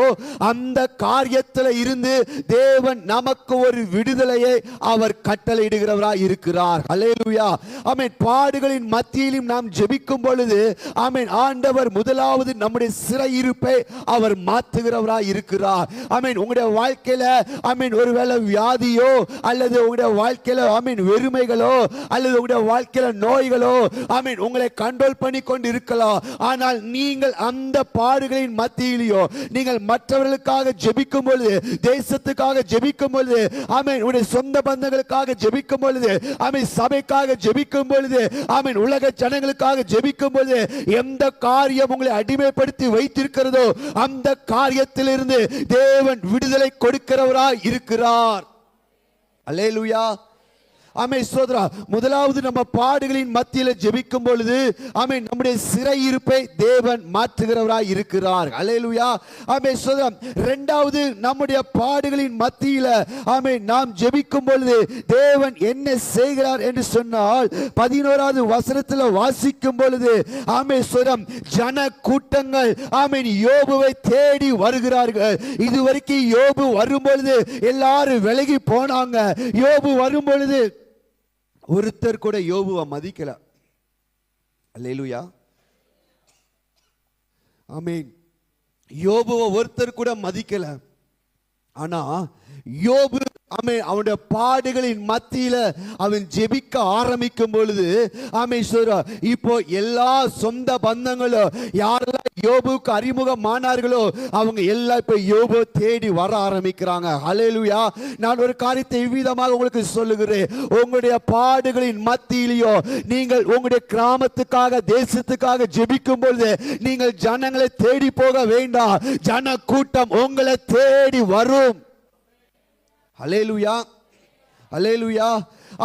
அந்த காரியத்தில் இருந்து தேவன் நமக்கு ஒரு விடுதலையை அவர் கட்டளையிடுகிறவராய் இருக்கிறார். அல்லேலூயா. ஆமென். பாடுகளின் மத்தியிலும் நாம் ஜெபிக்கும் பொழுது ஆமென், ஆண்டவர் முதலாவது நம்முடைய சிறையிருப்பை அவர் மாற்றுகிறவராய் இருக்கிறார். ஆமென். உங்களுடைய வாழ்க்கையில ஆமென் ஒரு வியாதியோ அல்லது உங்களுடைய வாழ்க்கையில ஆமென் வெறுமைகளோ அல்லது உங்களுடைய வாழ்க்கையில நோய்களோ ஆமென் உங்களை கண்ட்ரோல் பண்ணி கொண்டு இருக்கலாம். ஆனால் நீங்கள் அந்த பாடுகளின் மத்தியிலோ நீங்கள் மற்றவர்களுக்காக ஜெபிக்கும் பொழுது, தேசத்துக்காக ஜெபிக்கும் பொழுது, ஆமென் உங்களுடைய சொந்த பந்தங்களுக்காக ஜெபிக்கும் பொழுது, ஆமென் சபைக்காக ஜெபிக்கும் பொழுது, ஆமென் உலக ஜனங்களுக்காக ஜெபிக்கும் பொழுது, எந்த காரியம் உங்களை அடிமைப்படுத்தி வைத்திருக்கிறதோ அந்த காரியத்திலிருந்து தேவன் விடுதலை கொடுக்கிறவராய் இருக்கிறார். அல்லேலூயா. ஆமென். சோதரா, முதலாவது நம்ம பாடுகளின் மத்தியில ஜெபிக்கும் பொழுது ஆமென் நம்முடைய சிறையிருப்பை தேவன் மாற்றுகிறவராய் இருக்கிறார். அல்லேலூயா. ஆமென். சோதரா, இரண்டாவது நம்முடைய பாடுகளின் மத்தியில ஆமென் நாம் ஜெபிக்கும் பொழுது தேவன் என்ன செய்கிறார் என்று சொன்னால் 11வது வசனத்தில் வாசிக்கும் பொழுது ஆமென் சோதரா, ஜன கூட்டங்கள் ஆமென் யோபுவை தேடி வருகிறார்கள். இதுவரைக்கும் யோபு வரும் பொழுது எல்லாரும் விலகி போனாங்க. யோபு வரும் பொழுது ஒருத்தர் கூட யோபுவை மதிக்கல. அல்லேலூயா. ஆமென். யோபுவை ஒருத்தர் கூட மதிக்கல. ஆனா யோபு ஆமென் அவனுடைய பாடுகளின் மத்தியில அவன் ஜெபிக்க ஆரம்பிக்கும் பொழுது ஆமென் சொல்றா, இப்போ எல்லா சொந்த பந்தங்களும் யாரெல்லாம் யோபுக்கு அறிமுகமானார்களோ அவங்க எல்லாம் இப்ப யோபு தேடி வர ஆரம்பிக்கிறாங்க. அல்லேலூயா. நான் ஒரு காரியத்தை இவ்விதமாக உங்களுக்கு சொல்லுகிறேன். உங்களுடைய பாடுகளின் மத்தியிலையோ நீங்கள் உங்களுடைய கிராமத்துக்காக தேசத்துக்காக ஜெபிக்கும் பொழுது நீங்கள் ஜனங்களை தேடி போக வேண்டாம். ஜன கூட்டம் உங்களை தேடி வரும். அல்லேலூயா, அல்லேலூயா.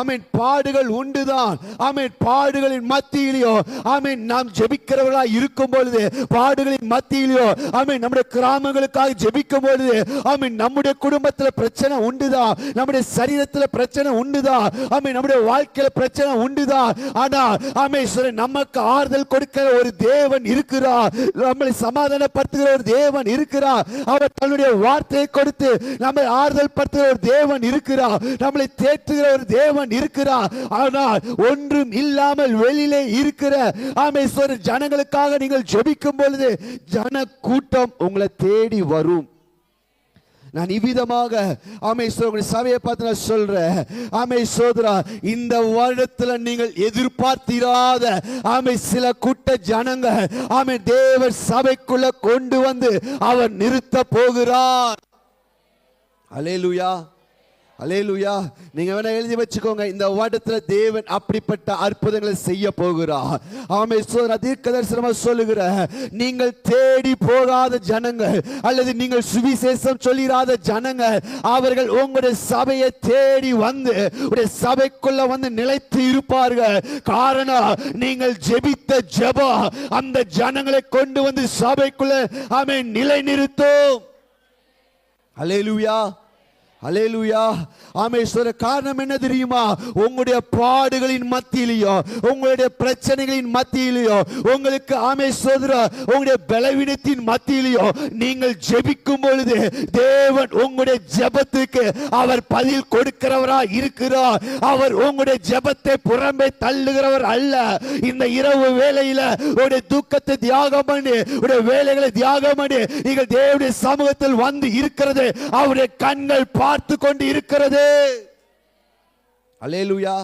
ஆமென். பாடுகள் உண்டுதான். ஆமென். பாடுகளின் மத்தியிலோ ஆமென் நாம் ஜெபிக்கிறவர்களாய் இருக்கும் பொழுது, பாடுகளின் மத்தியிலோ ஆமென் நம்முடைய கிராமங்களுக்காக ஜெபிக்கும் பொழுது ஆமென் நம்முடைய குடும்பத்தில் பிரச்சனை உண்டுதான், நம்முடைய சரீரத்தில் பிரச்சனை உண்டுதான், ஆமென் நம்முடைய வாழ்க்கையில பிரச்சனை உண்டுதான். ஆனால் ஆமென் நமக்கு ஆறுதல் கொடுக்கிற ஒரு தேவன் இருக்கிறார். நம்மளை சமாதானப்படுத்துகிற ஒரு தேவன் இருக்கிறார். அவர் தன்னுடைய வார்த்தையை கொடுத்து நம்மை ஆறுதல் படுத்துகிற ஒரு தேவன் இருக்கிறார். நம்மளை தேற்றுகிற ஒரு தேவன் இருக்கிறார். ஆனால் ஒன்றும் இல்லாமல் வெளியிலே இருக்கிற ஆமென் ஜனங்களுக்காக நீங்கள் ஜெபிக்கும் பொழுது ஜன கூட்டம் உங்களை தேடி வரும். நான் இவ்விதமாக ஆமென் சபையை பார்த்து நான் சொல்றேன். ஆமென் சோதரா, இந்த வருடத்துல நீங்கள் எதிர்பார்த்திராத ஆமென் சில கூட்ட ஜனங்கள் ஆமென் தேவ சபைக்குள்ள கொண்டு வந்து அவர் நிறுத்த போகிறார். அல்லேலூயா, அல்லேலூயா. நீங்க வேணா எழுதி வச்சுக்கோங்க, இந்த வருடத்துல தேவன் அப்படிப்பட்ட அற்புதங்களை செய்ய போகிறார். ஆமென். தீர்க்கதரிசனமா சொல்லுகிற நீங்கள் தேடி போகாத ஜனங்கள் அல்லது நீங்கள் சுவிசேஷம் சொல்லிராத ஜனங்கள் அவர்கள் உங்களுடைய சபையை தேடி வந்து உங்களுடைய சபைக்குள்ள வந்து நிலைத்து இருப்பார்கள். காரணம் நீங்கள் ஜெபித்த ஜெபம் அந்த ஜனங்களை கொண்டு வந்து சபைக்குள்ள ஆமென் நிலைநிறுத்தும். அல்லேலூயா, அல்லேலூயா. ஆமென். காரணம் என்ன தெரியுமா? உங்களுடைய பாடுகளின் மத்தியிலையோ உங்களுடைய பிரச்சனைகளின் மத்தியிலையோ உங்களுக்கு ஆமென் உங்களுடைய பலவீனத்தின் மத்தியிலையோ நீங்கள் ஜெபிக்கும் பொழுது தேவன் உங்களுடைய ஜெபத்துக்கு அவர் பதில் கொடுக்கிறவராய் இருக்கிறார். அவர் உங்களுடைய ஜெபத்தை புறம்பே தள்ளுகிறவர் அல்ல. இந்த இரவு வேளையில உங்களுடைய துக்கத்தை தியாகம் பண்ணி உங்களுடைய வேலைகளை தியாகம் பண்ணி நீங்கள் தேவனுடைய சமூகத்தில் வந்து இருக்கிறது அவருடைய கண்கள் பார்த்து கொண்டு இருக்கிறது. அல்லேலூயா.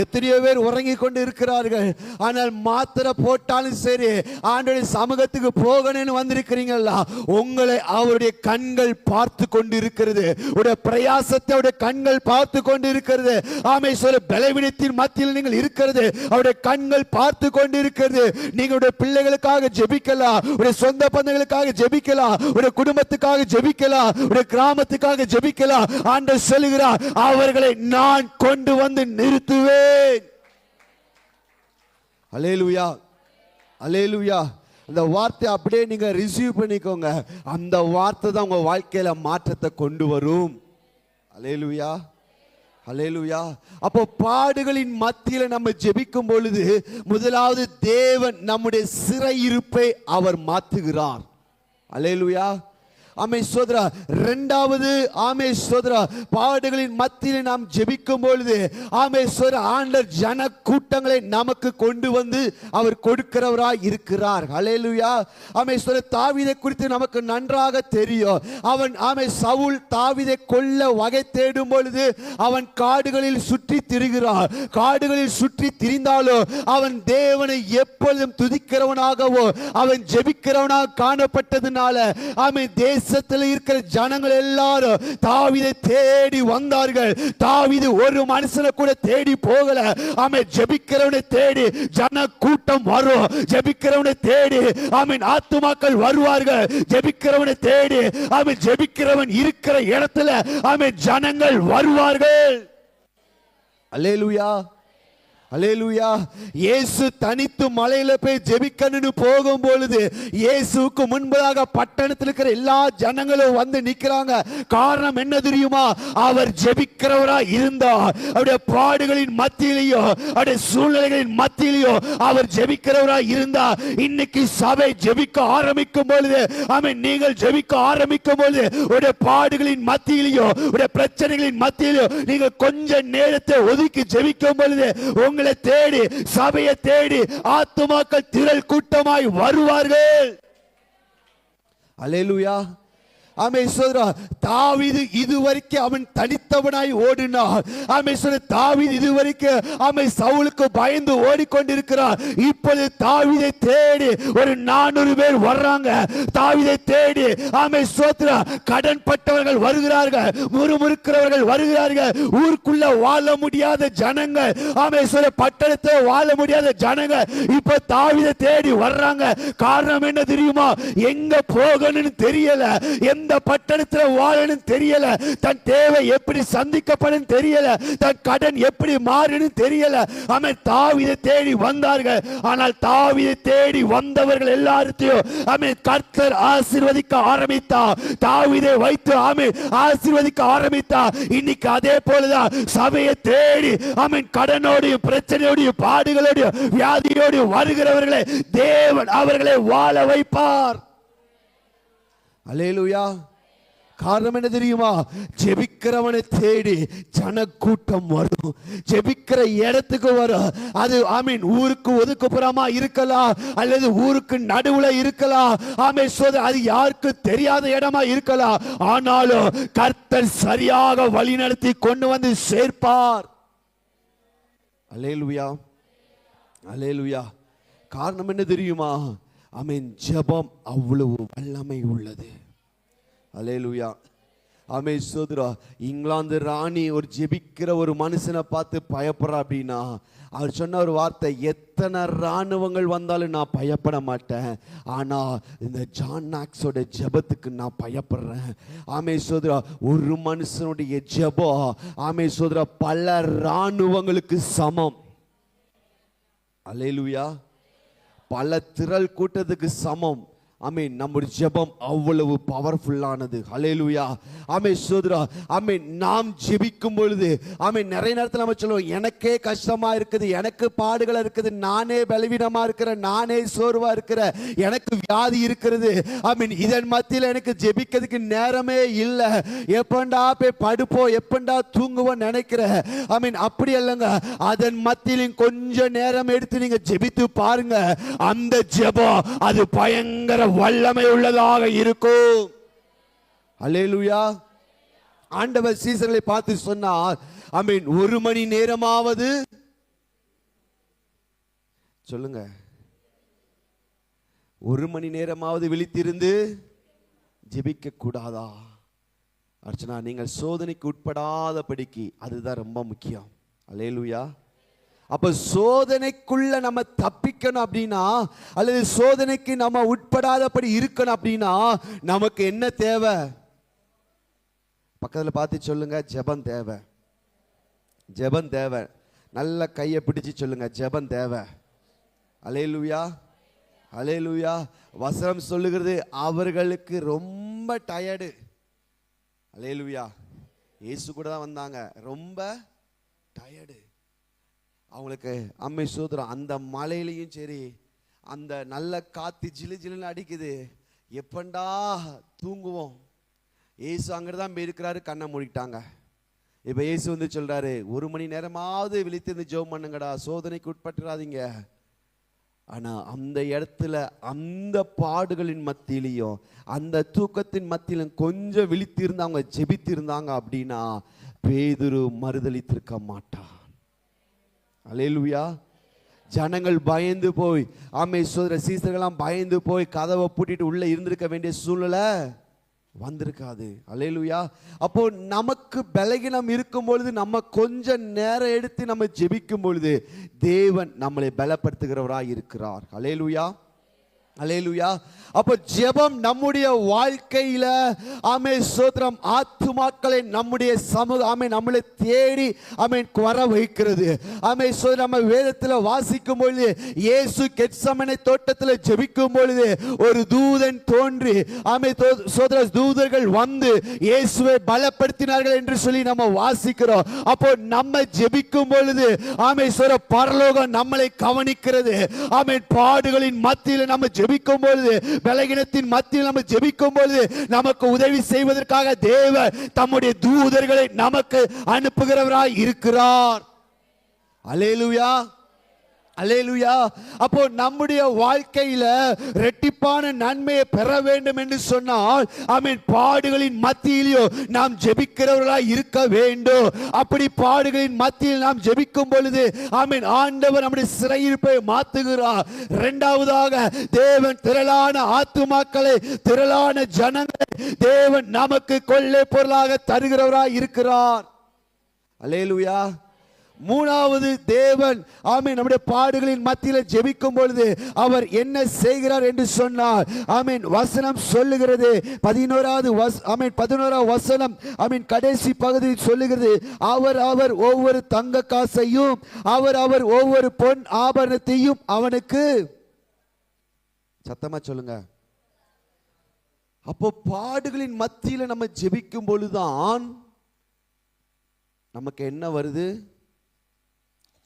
எத்தனையோ பேர் உறங்கி கொண்டு இருக்கிறார்கள். ஆனால் மாத்திரை போட்டாலும் சரி, ஆண்டவருடைய சமூகத்துக்கு போகணும்னு வந்திருக்கிறீங்களா, உங்களை அவருடைய கண்கள் பார்த்து கொண்டு இருக்கிறது. உடைய பிரயாசத்தை அவருடைய கண்கள் பார்த்து கொண்டு இருக்கிறது. ஆமே சொல்ல, பலவீனத்தின் மத்தியில் நீங்கள் இருக்கிறது, அவருடைய கண்கள் பார்த்து கொண்டு இருக்கிறது. நீங்களுடைய பிள்ளைகளுக்காக ஜெபிக்கலாம், உடைய சொந்த பந்தங்களுக்காக ஜெபிக்கலாம், உடைய குடும்பத்துக்காக ஜெபிக்கலாம், உடைய கிராமத்துக்காக ஜெபிக்கலாம். ஆண்டவர் சொல்லுகிறார், அவர்களை நான் கொண்டு வந்து நிறுத்துவேன். அல்லேலூயா, அல்லேலூயா. அந்த வார்த்தை அப்படியே நீங்க ரிசீவ் பண்ணிக்கோங்க. அந்த வார்த்தை தான் உங்க வாழ்க்கையில மாற்றத்தை கொண்டு வரும். அல்லேலூயா, அல்லேலூயா. அப்போ பாடுகளின் மத்தியில நம்ம ஜெபிக்கும் பொழுது, முதலாவது தேவன் நம்முடைய சிறையிருப்பை அவர் மாற்றுகிறார். அல்லேலூயா, ஆமே சோதரா. இரண்டாவது, ஆமே சோதரா, பாடுகளின் மத்தியில் நாம் ஜெபிக்கும் பொழுது, ஆமே சோதரா, ஆண்டவர் ஜன கூட்டங்களை நமக்கு கொண்டு வந்து அவர் கொடுக்கிறவராய் இருக்கிறார். ஹல்லேலூயா. ஆமே சோதரா, தாவீதை குறித்து நமக்கு நன்றாக தெரியும். அவன், ஆமே, சவுல் தாவீதை கொல்ல வகை தேடும் பொழுது அவன் காடுகளில் சுற்றி திரிகிறான். காடுகளில் சுற்றி திரிந்தாலும் அவன் தேவனை எப்பொழுதும் துதிக்கிறவனாகவோ அவன் ஜெபிக்கிறவனாக காணப்பட்டதுனால, ஆமே, தேசத்தில் இருக்கிற ஜனங்கள் எல்லாரும் தாவீதை தேடி வந்தார்கள். தாவீது ஒரு மனுஷனை கூட தேடி போகல. ஆமென். ஜெபிக்கிறவனை தேடி ஜன கூட்டம் வரும். ஜெபிக்கிறவனை தேடி, ஆமென், ஆத்துமாக்கள் வருவார்கள். ஜெபிக்கிறவனை தேடி, ஆமென், ஜெபிக்கிறவன் இருக்கிற இடத்துல, ஆமென், ஜனங்கள் வருவார்கள். அல்லேலூயா, அல்லேலூயா. இயேசு தனித்து மலையில போய் ஜெபிக்கணும்னு போகும் பொழுது, இயேசுவுக்கு முன்பதாக பட்டணத்தில் இருக்கிற எல்லா ஜனங்களும் வந்து நிக்கிறாங்க. காரணம் என்ன தெரியுமா? அவர் ஜெபிக்கிறவரா இருந்தார். அவருடைய பாடுகளின் மத்தியிலேயோ, அவருடைய சூழ்நிலைகளின் மத்தியிலேயோ அவர் ஜெபிக்கிறவரா இருந்தார். இன்னைக்கு சபை ஜெபிக்க ஆரம்பிக்கும் பொழுது, ஆமென், நீங்கள் ஜெபிக்க ஆரம்பிக்கும் பொழுது, உடைய பாடுகளின் மத்தியிலேயோ, உடைய பிரச்சனைகளின் மத்தியிலேயோ நீங்கள் கொஞ்ச நேரத்தை ஒதுக்கி ஜெபிக்கும் பொழுது, உங்கள் தேடி, சபையை தேடி ஆத்துமாக்கள் திரள் கூட்டமாய் வருவார்கள். அல்லேலூயா. ஆமே சோதரா, தாவீது இதுவரைக்கும் அவன் தனித்தவனாய் ஓடினார். ஆமே சோதரா, தாவீது இதுவரைக்கும், ஆமே, சவுலுக்கு பயந்து ஓடிக்கொண்டிருக்கிறார். இப்பொழுது தாவீதை தேடி ஒரு 400 பேர் வர்றாங்க. தாவீதை தேடி, ஆமே சோதரா, கடன் பட்டவர்கள் வருகிறார்கள், முறுமுறுக்கிறவர்கள் வருகிறார்கள். ஊருக்குள்ள வாழ முடியாத ஜனங்கள், ஆமே சோதரா, பட்டணத்தில் வாழ முடியாத ஜனங்கள் இப்ப தாவீதை தேடி வர்றாங்க. காரணம் என்ன தெரியுமா? எங்க போகணும்னு தெரியல, எந்த பட்டணத்தில் வாழணும் தெரியல, தன் தேவை எப்படி சந்திக்கப்படும் தெரியல, தன் கடன் எப்படி மாறணும் தெரியல. ஆமென். தாவீதை தேடி வந்தார்கள். ஆனால் தாவீதை தேடி வந்தவர்கள் எல்லாரையும், ஆமென், கர்த்தர் ஆசீர்வதிக்க ஆரம்பித்தார். தாவீதை வைத்து, ஆமென், ஆசீர்வதிக்க ஆரம்பித்தார். இன்னைக்கு அதே போலதான் சபையை தேடி, ஆமென், கடனோடு, பிரச்சனையோடு, பாடுகளோடு, வியாதியோடு வருகிறவர்களை தேவன் அவர்களை வாழ வைப்பார். அல்லேலூயா. காரணம் என்ன தெரியுமா? ஜெபிக்கிறவனை தேடி ஜன கூட்டம் வரும். ஜெபிக்கிற இடத்துக்கு வரும். அது, ஆமீன், ஊருக்கு ஒதுக்குப்புறமா இருக்கலாம், அல்லது ஊருக்கு நடுவுல இருக்கலாம். ஆமே சோதரா, அது யாருக்கு தெரியாத இடமா இருக்கலாம். ஆனாலும் கர்த்தர் சரியாக வழி நடத்தி கொண்டு வந்து சேர்ப்பார். அல்லேலூயா, அல்லேலூயா. காரணம் என்ன தெரியுமா? ஆமென், ஜெபம் அவ்வளவு வல்லமை உள்ளது. அல்லேலூயா. ஆமே சோதரா, இங்கிலாந்து ராணி ஒரு ஜெபிக்கிற ஒரு மனுஷனை பார்த்து பயப்படுறா அப்படின்னா, அவர் சொன்ன ஒரு வார்த்தை, எத்தனை ராணுவங்கள் வந்தாலும் நான் பயப்பட மாட்டேன், ஆனா இந்த ஜான் நாக்ஸோட ஜெபத்துக்கு நான் பயப்படுறேன். ஆமே சோதரா, ஒரு மனுஷனுடைய ஜெபம், ஆமே சோதரா, பல ராணுவங்களுக்கு சமம். அல்லேலூயா. பல திரள் கூட்டத்துக்கு சமம். ஆமென். நம்முடைய ஜெபம் அவ்வளவு பவர்ஃபுல்லானது. ஹல்லேலூயா. ஆமென் சோதரா, ஆமென், நாம் ஜெபிக்கும் பொழுது, ஆமென், நிறைய நேரத்தில் நம்ம சொல்லுவோம், எனக்கே கஷ்டமா இருக்குது, எனக்கு பாடுகள் இருக்குது, நானே பலவீனமா இருக்கிறேன், நானே சோர்வா இருக்கிறேன், எனக்கு வியாதி இருக்கிறது. ஆமென். இதன் மத்தியில் எனக்கு ஜெபிக்கிறதுக்கு நேரமே இல்லை, எப்பண்டா போய் படுப்போம், எப்பண்டா தூங்குவோம் நினைக்கிறேன். ஆமென். அப்படி இல்லைங்க. அதன் மத்தியிலும் கொஞ்சம் நேரம் எடுத்து நீங்க ஜெபித்து பாருங்க. அந்த ஜெபம் அது பயங்கர வல்லமை உள்ளதாக இருக்கும். அல்லேலூயா. ஆண்டவர் சீசர்களை பார்த்து சொன்னார், ஆமென், 1 மணி நேரமாவது சொல்லுங்க. 1 மணி நேரமாவது விழித்திருந்து ஜெபிக்க கூடாதா? அர்ச்சனா, நீங்கள் சோதனைக்கு உட்படாதபடிக்கு, அதுதான் ரொம்ப முக்கியம். அல்லேலூயா. அப்ப சோதனைக்குள்ள நம்ம தப்பிக்கணும் அப்படின்னா, அல்லது சோதனைக்கு நம்ம உட்படாதபடி இருக்கணும் அப்படின்னா நமக்கு என்ன தேவை? பக்கத்தில் பார்த்து சொல்லுங்க, ஜெபம் தேவை. ஜெபம் தேவை. நல்ல கையை பிடிச்சு சொல்லுங்க, ஜெபம் தேவை. அல்லேலூயா, அல்லேலூயா. வசனம் சொல்லுகிறது, அவர்களுக்கு ரொம்ப டயர்டு. அல்லேலூயா. இயேசு கூட தான் வந்தாங்க, ரொம்ப டயர்டு அவங்களுக்கு. அம்மை சோதரம், அந்த மலையிலையும் சரி, அந்த நல்ல காத்து ஜிலு ஜிலுன்னு அடிக்குது, எப்பண்டா தூங்குவோம்? இயேசு அங்கே தான் இருக்கிறாரு, கண்ணை மூடிட்டாங்க. இப்போ இயேசு வந்து சொல்றாரு, 1 மணி நேரமாவது விழித்திருந்து ஜெபம் பண்ணுங்கடா, சோதனைக்கு உட்பட்டுறாதீங்க. ஆனா அந்த இடத்துல, அந்த பாடுகளின் மத்தியிலையும் அந்த தூக்கத்தின் மத்தியிலும் கொஞ்சம் விழித்திருந்து அவங்க ஜெபித்திருந்தாங்க அப்படின்னா பேதுரு மறுதலித்திருக்க மாட்டான். அல்லேலூயா. ஜனங்கள் பயந்து போய், ஆமே சோதர சீசர்கள்லாம் பயந்து போய் கதவை பூட்டிட்டு உள்ள இருந்திருக்க வேண்டிய சூழ்நிலை வந்திருக்காது. அல்லேலூயா. அப்போ நமக்கு பலகீனம் இருக்கும் பொழுது, நம்ம கொஞ்சம் நேரம் எடுத்து நம்ம ஜெபிக்கும் பொழுது தேவன் நம்மளை பலப்படுத்துகிறவராய் இருக்கிறார். அல்லேலூயா, அல்லேலூயா. அப்போ ஜெபம் நம்முடைய வாழ்க்கையில, ஆமே ஸ்தோத்திரம், ஆத்துமாக்களை நம்முடைய சமூக, ஆமே நம்மளை தேடி, ஆமே வர வைக்கிறது. ஆமே ஸ்தோத்திரம். நம்ம வேதத்தில் வாசிக்கும் பொழுது, இயேசு கெத்சமனே தோட்டத்தில் ஜெபிக்கும் பொழுது ஒரு தூதன் தோன்றி, ஆமே ஸ்தோத்திரம், தூதர்கள் வந்து இயேசுவை பலப்படுத்தினார்கள் என்று சொல்லி நம்ம வாசிக்கிறோம். அப்போ நம்ம ஜெபிக்கும் பொழுது, ஆமே ஸ்தோத்திரம், பரலோகம் நம்மளை கவனிக்கிறது. ஆமே பாடுகளின் மத்தியில் நம்ம ஜெபிக்கும் பொழுது, பலகீனத்தின் மத்தியில் நம்ம ஜெபிக்கும் பொழுது நமக்கு உதவி செய்வதற்காக தேவன் தம்முடைய தூதர்களை நமக்கு அனுப்புகிறவராய் இருக்கிறார். அல்லேலூயா, அல்லேலூயா. அப்போ நம்முடைய வாழ்க்கையில ரெட்டிப்பான நன்மையை பெற வேண்டும் என்று சொன்னால், ஆமென், பாடுகளின் மத்தியிலோ நாம் ஜெபிக்கிறவர்களாய் இருக்க வேண்டும். அப்படி பாடுகளின் மத்தியில் நாம் ஜெபிக்கும் பொழுது, ஆமென், ஆண்டவர் நம்முடைய சிறையிருப்பை மாற்றுகிறார். இரண்டாவதாக, தேவன் திரளான ஆத்துமாக்களை, திரளான ஜனங்களை தேவன் நமக்கு கொள்ளை பொருளாக தருகிறவராய் இருக்கிறார். அல்லேலூயா. மூணாவது, தேவன், ஆமென், நம்முடைய பாடுகளின் மத்தியில் ஜெபிக்கும் பொழுது அவர் என்ன செய்கிறார் என்று சொன்னார். ஆமென், வசனம் சொல்லுகிறது, 11வது வசனம், ஆமென், கடைசி பகுதி சொல்லுகிறது, அவர் ஒவ்வொரு தங்க காசையும், அவர் ஒவ்வொரு பொன் ஆபரணத்தையும் அவனுக்கு, சத்தமா சொல்லுங்க. அப்போ பாடுகளின் மத்தியில் நம்ம ஜெபிக்கும் பொழுதுதான் நமக்கு என்ன வருது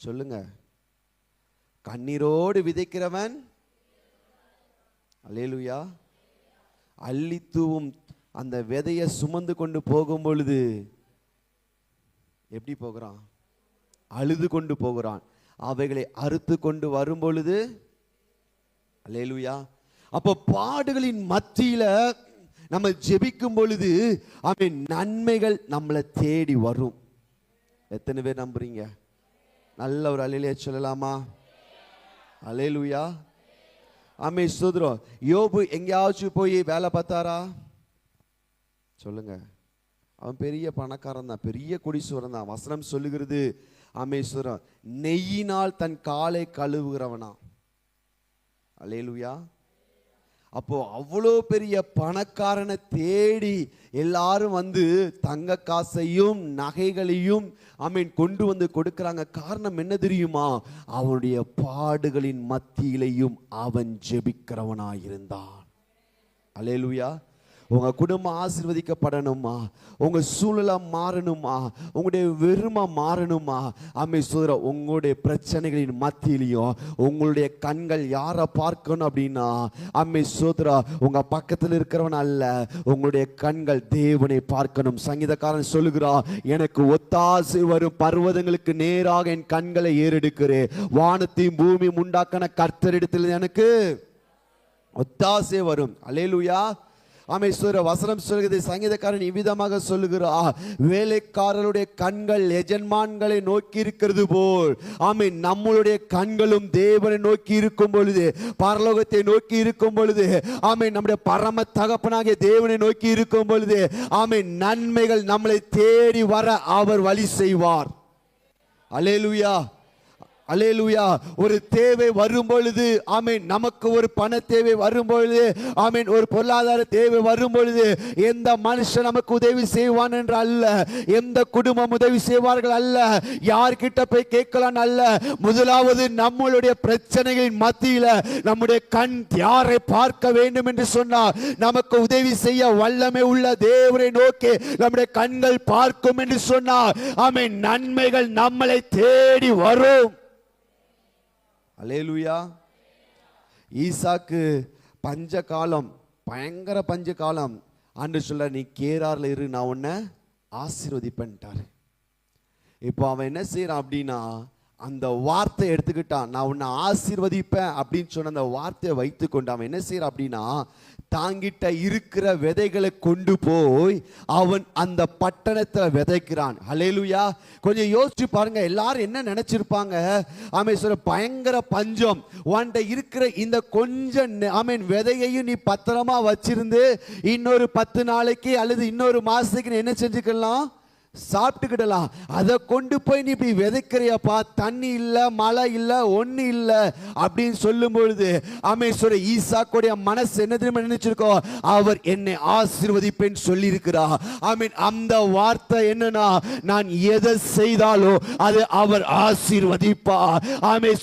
சொல்லுங்க? கண்ணீரோடு விதைக்கிறவன், அல்லேலூயா, அள்ளி தூவும் அந்த விதையை சுமந்து கொண்டு போகும் பொழுது எப்படி போகிறான்? அழுது கொண்டு போகிறான். அவைகளை அறுத்து கொண்டு வரும் பொழுது, அல்லேலூயா. அப்போ பாடுகளின் மத்தியில நம்ம ஜெபிக்கும் பொழுது, ஆமென், நன்மைகள் நம்மளை தேடி வரும். எத்தனை பேர் நம்புறீங்க? நல்ல ஒரு அல்லேலூயா சொல்லலாமா? அல்லேலூயா. ஆமென், ஸ்தோத்திரம். யோபு எங்கேயாச்சும் போய் வேலை பார்த்தாரா? சொல்லுங்க. அவன் பெரிய பணக்காரன் தான், பெரிய கோடீஸ்வரன் தான். வசனம் சொல்லுகிறது, ஆமென், ஸ்தோத்திரம், நெய்யினால் தன் காலை கழுவுகிறவனா. அல்லேலூயா. அப்போ அவ்வளோ பெரிய பணக்காரனை தேடி எல்லாரும் வந்து தங்க காசையும் நகைகளையும், ஆமென், கொண்டு வந்து கொடுக்கிறாங்க. காரணம் என்ன தெரியுமா? அவனுடைய பாடுகளின் மத்தியிலையும் அவன் ஜெபிக்கிறவனாயிருந்தான். அல்லேலூயா. உங்க குடும்பம் ஆசீர்வதிக்கப்படணுமா? உங்க சூழலை மாறணுமா? உங்களுடைய வெறுமை மாறணுமா? ஆமென், சோதர, உங்களுடைய பிரச்சனைகளின் மத்தியிலையும் உங்களுடைய கண்கள் யாரை பார்க்கணும் அப்படின்னா, ஆமென், சோதரா, உங்க பக்கத்தில் இருக்கிறவன் அல்ல, உங்களுடைய கண்கள் தேவனை பார்க்கணும். சங்கீதக்காரன் சொல்லுகிறான், எனக்கு ஒத்தாசை வரும் பர்வதங்களுக்கு நேராக என் கண்களை ஏறெடுக்கிறேன். வானத்தையும் பூமியும் உண்டாக்கின கர்த்தரிடத்தில் எனக்கு ஒத்தாசை வரும். அல்லேலூயா. வசனம் சொல்கிறது, சங்கீதக்காரன் இவ்விதமாக சொல்லுகிறார், வேலைக்காரருடைய கண்கள் எஜமான்களை நோக்கி இருக்கிறது போல் நம்மளுடைய கண்களும் தேவனை நோக்கி இருக்கும் பொழுது, பரலோகத்தை நோக்கி இருக்கும் பொழுது, நம்முடைய பரம தகப்பனாகிய தேவனை நோக்கி இருக்கும் பொழுது நன்மைகள் நம்மளை தேடி வர அவர் வழி செய்வார். அல்லேலூயா, அல்லேலூயா. ஒரு தேவை வரும் பொழுது நமக்கு ஒரு பண தேவை வரும் பொழுது ஒரு பொருளாதார தேவை வரும் பொழுது எந்த மனுஷன் நமக்கு உதவி செய்வான் என்று அல்ல, எந்த குடும்பம் உதவி செய்வார்கள் அல்ல, யார்கிட்ட போய் கேட்கலாம் அல்ல. முதலாவது நம்மளுடைய பிரச்சனைகளின் மத்தியில நம்முடைய கண் யாரை பார்க்க வேண்டும் என்று சொன்னார், நமக்கு உதவி செய்ய வல்லமை உள்ள தேவனை நோக்கி நம்முடைய கண்கள் பார்க்கும் என்று சொன்னார். நன்மைகள் நம்மளை தேடி வரும். அல்லேலூயா. ஈசாக்கு பஞ்ச காலம், பயங்கர பஞ்ச காலம். ஆண்டு சொல்ல, நீ கேரார்ல இரு, நான் உன்னை ஆசீர்வதிப்பேன்ட்டாரு. இப்போ அவன் என்ன செய்யறான் அப்படின்னா, அந்த வார்த்தை எடுத்துக்கிட்டான். நான் உன்னை ஆசீர்வதிப்பேன் அப்படின்னு சொன்ன அந்த வார்த்தையை வைத்து கொண்டு அவன் என்ன செய்யறான் அப்படின்னா, தாங்கிட்ட இருக்கிற விதைகளை கொண்டு போய் அவன் அந்த பட்டணத்தில் விதைக்கிறான். அல்லேலூயா. கொஞ்சம் யோசிச்சு பாருங்க, எல்லாரும் என்ன நினைச்சிருப்பாங்க, பயங்கர பஞ்சம், உன்கிட்ட இருக்கிற இந்த கொஞ்சம் விதையையும் நீ பத்திரமா வச்சிருந்து இன்னொரு 10 நாளைக்கு அல்லது இன்னொரு மாசத்துக்கு நீ என்ன செஞ்சுக்கலாம், சாப்பிட்டுக்கிடலாம். அதை கொண்டு போய் நீ இப்படி விதைக்கிறியப்பா, தண்ணி இல்ல, மழை இல்ல, ஒண்ணு இல்ல அப்படின்னு சொல்லும் பொழுது ஈசாக்குடைய மனசு என்ன தெரியுமா நினைச்சிருக்கோம், அவர் என்னை ஆசீர்வதிப்பேன் சொல்லி இருக்கிறார். அந்த வார்த்தை என்னன்னா, நான் எதை செய்தாலும் அது அவர் ஆசீர்வதிப்பார்.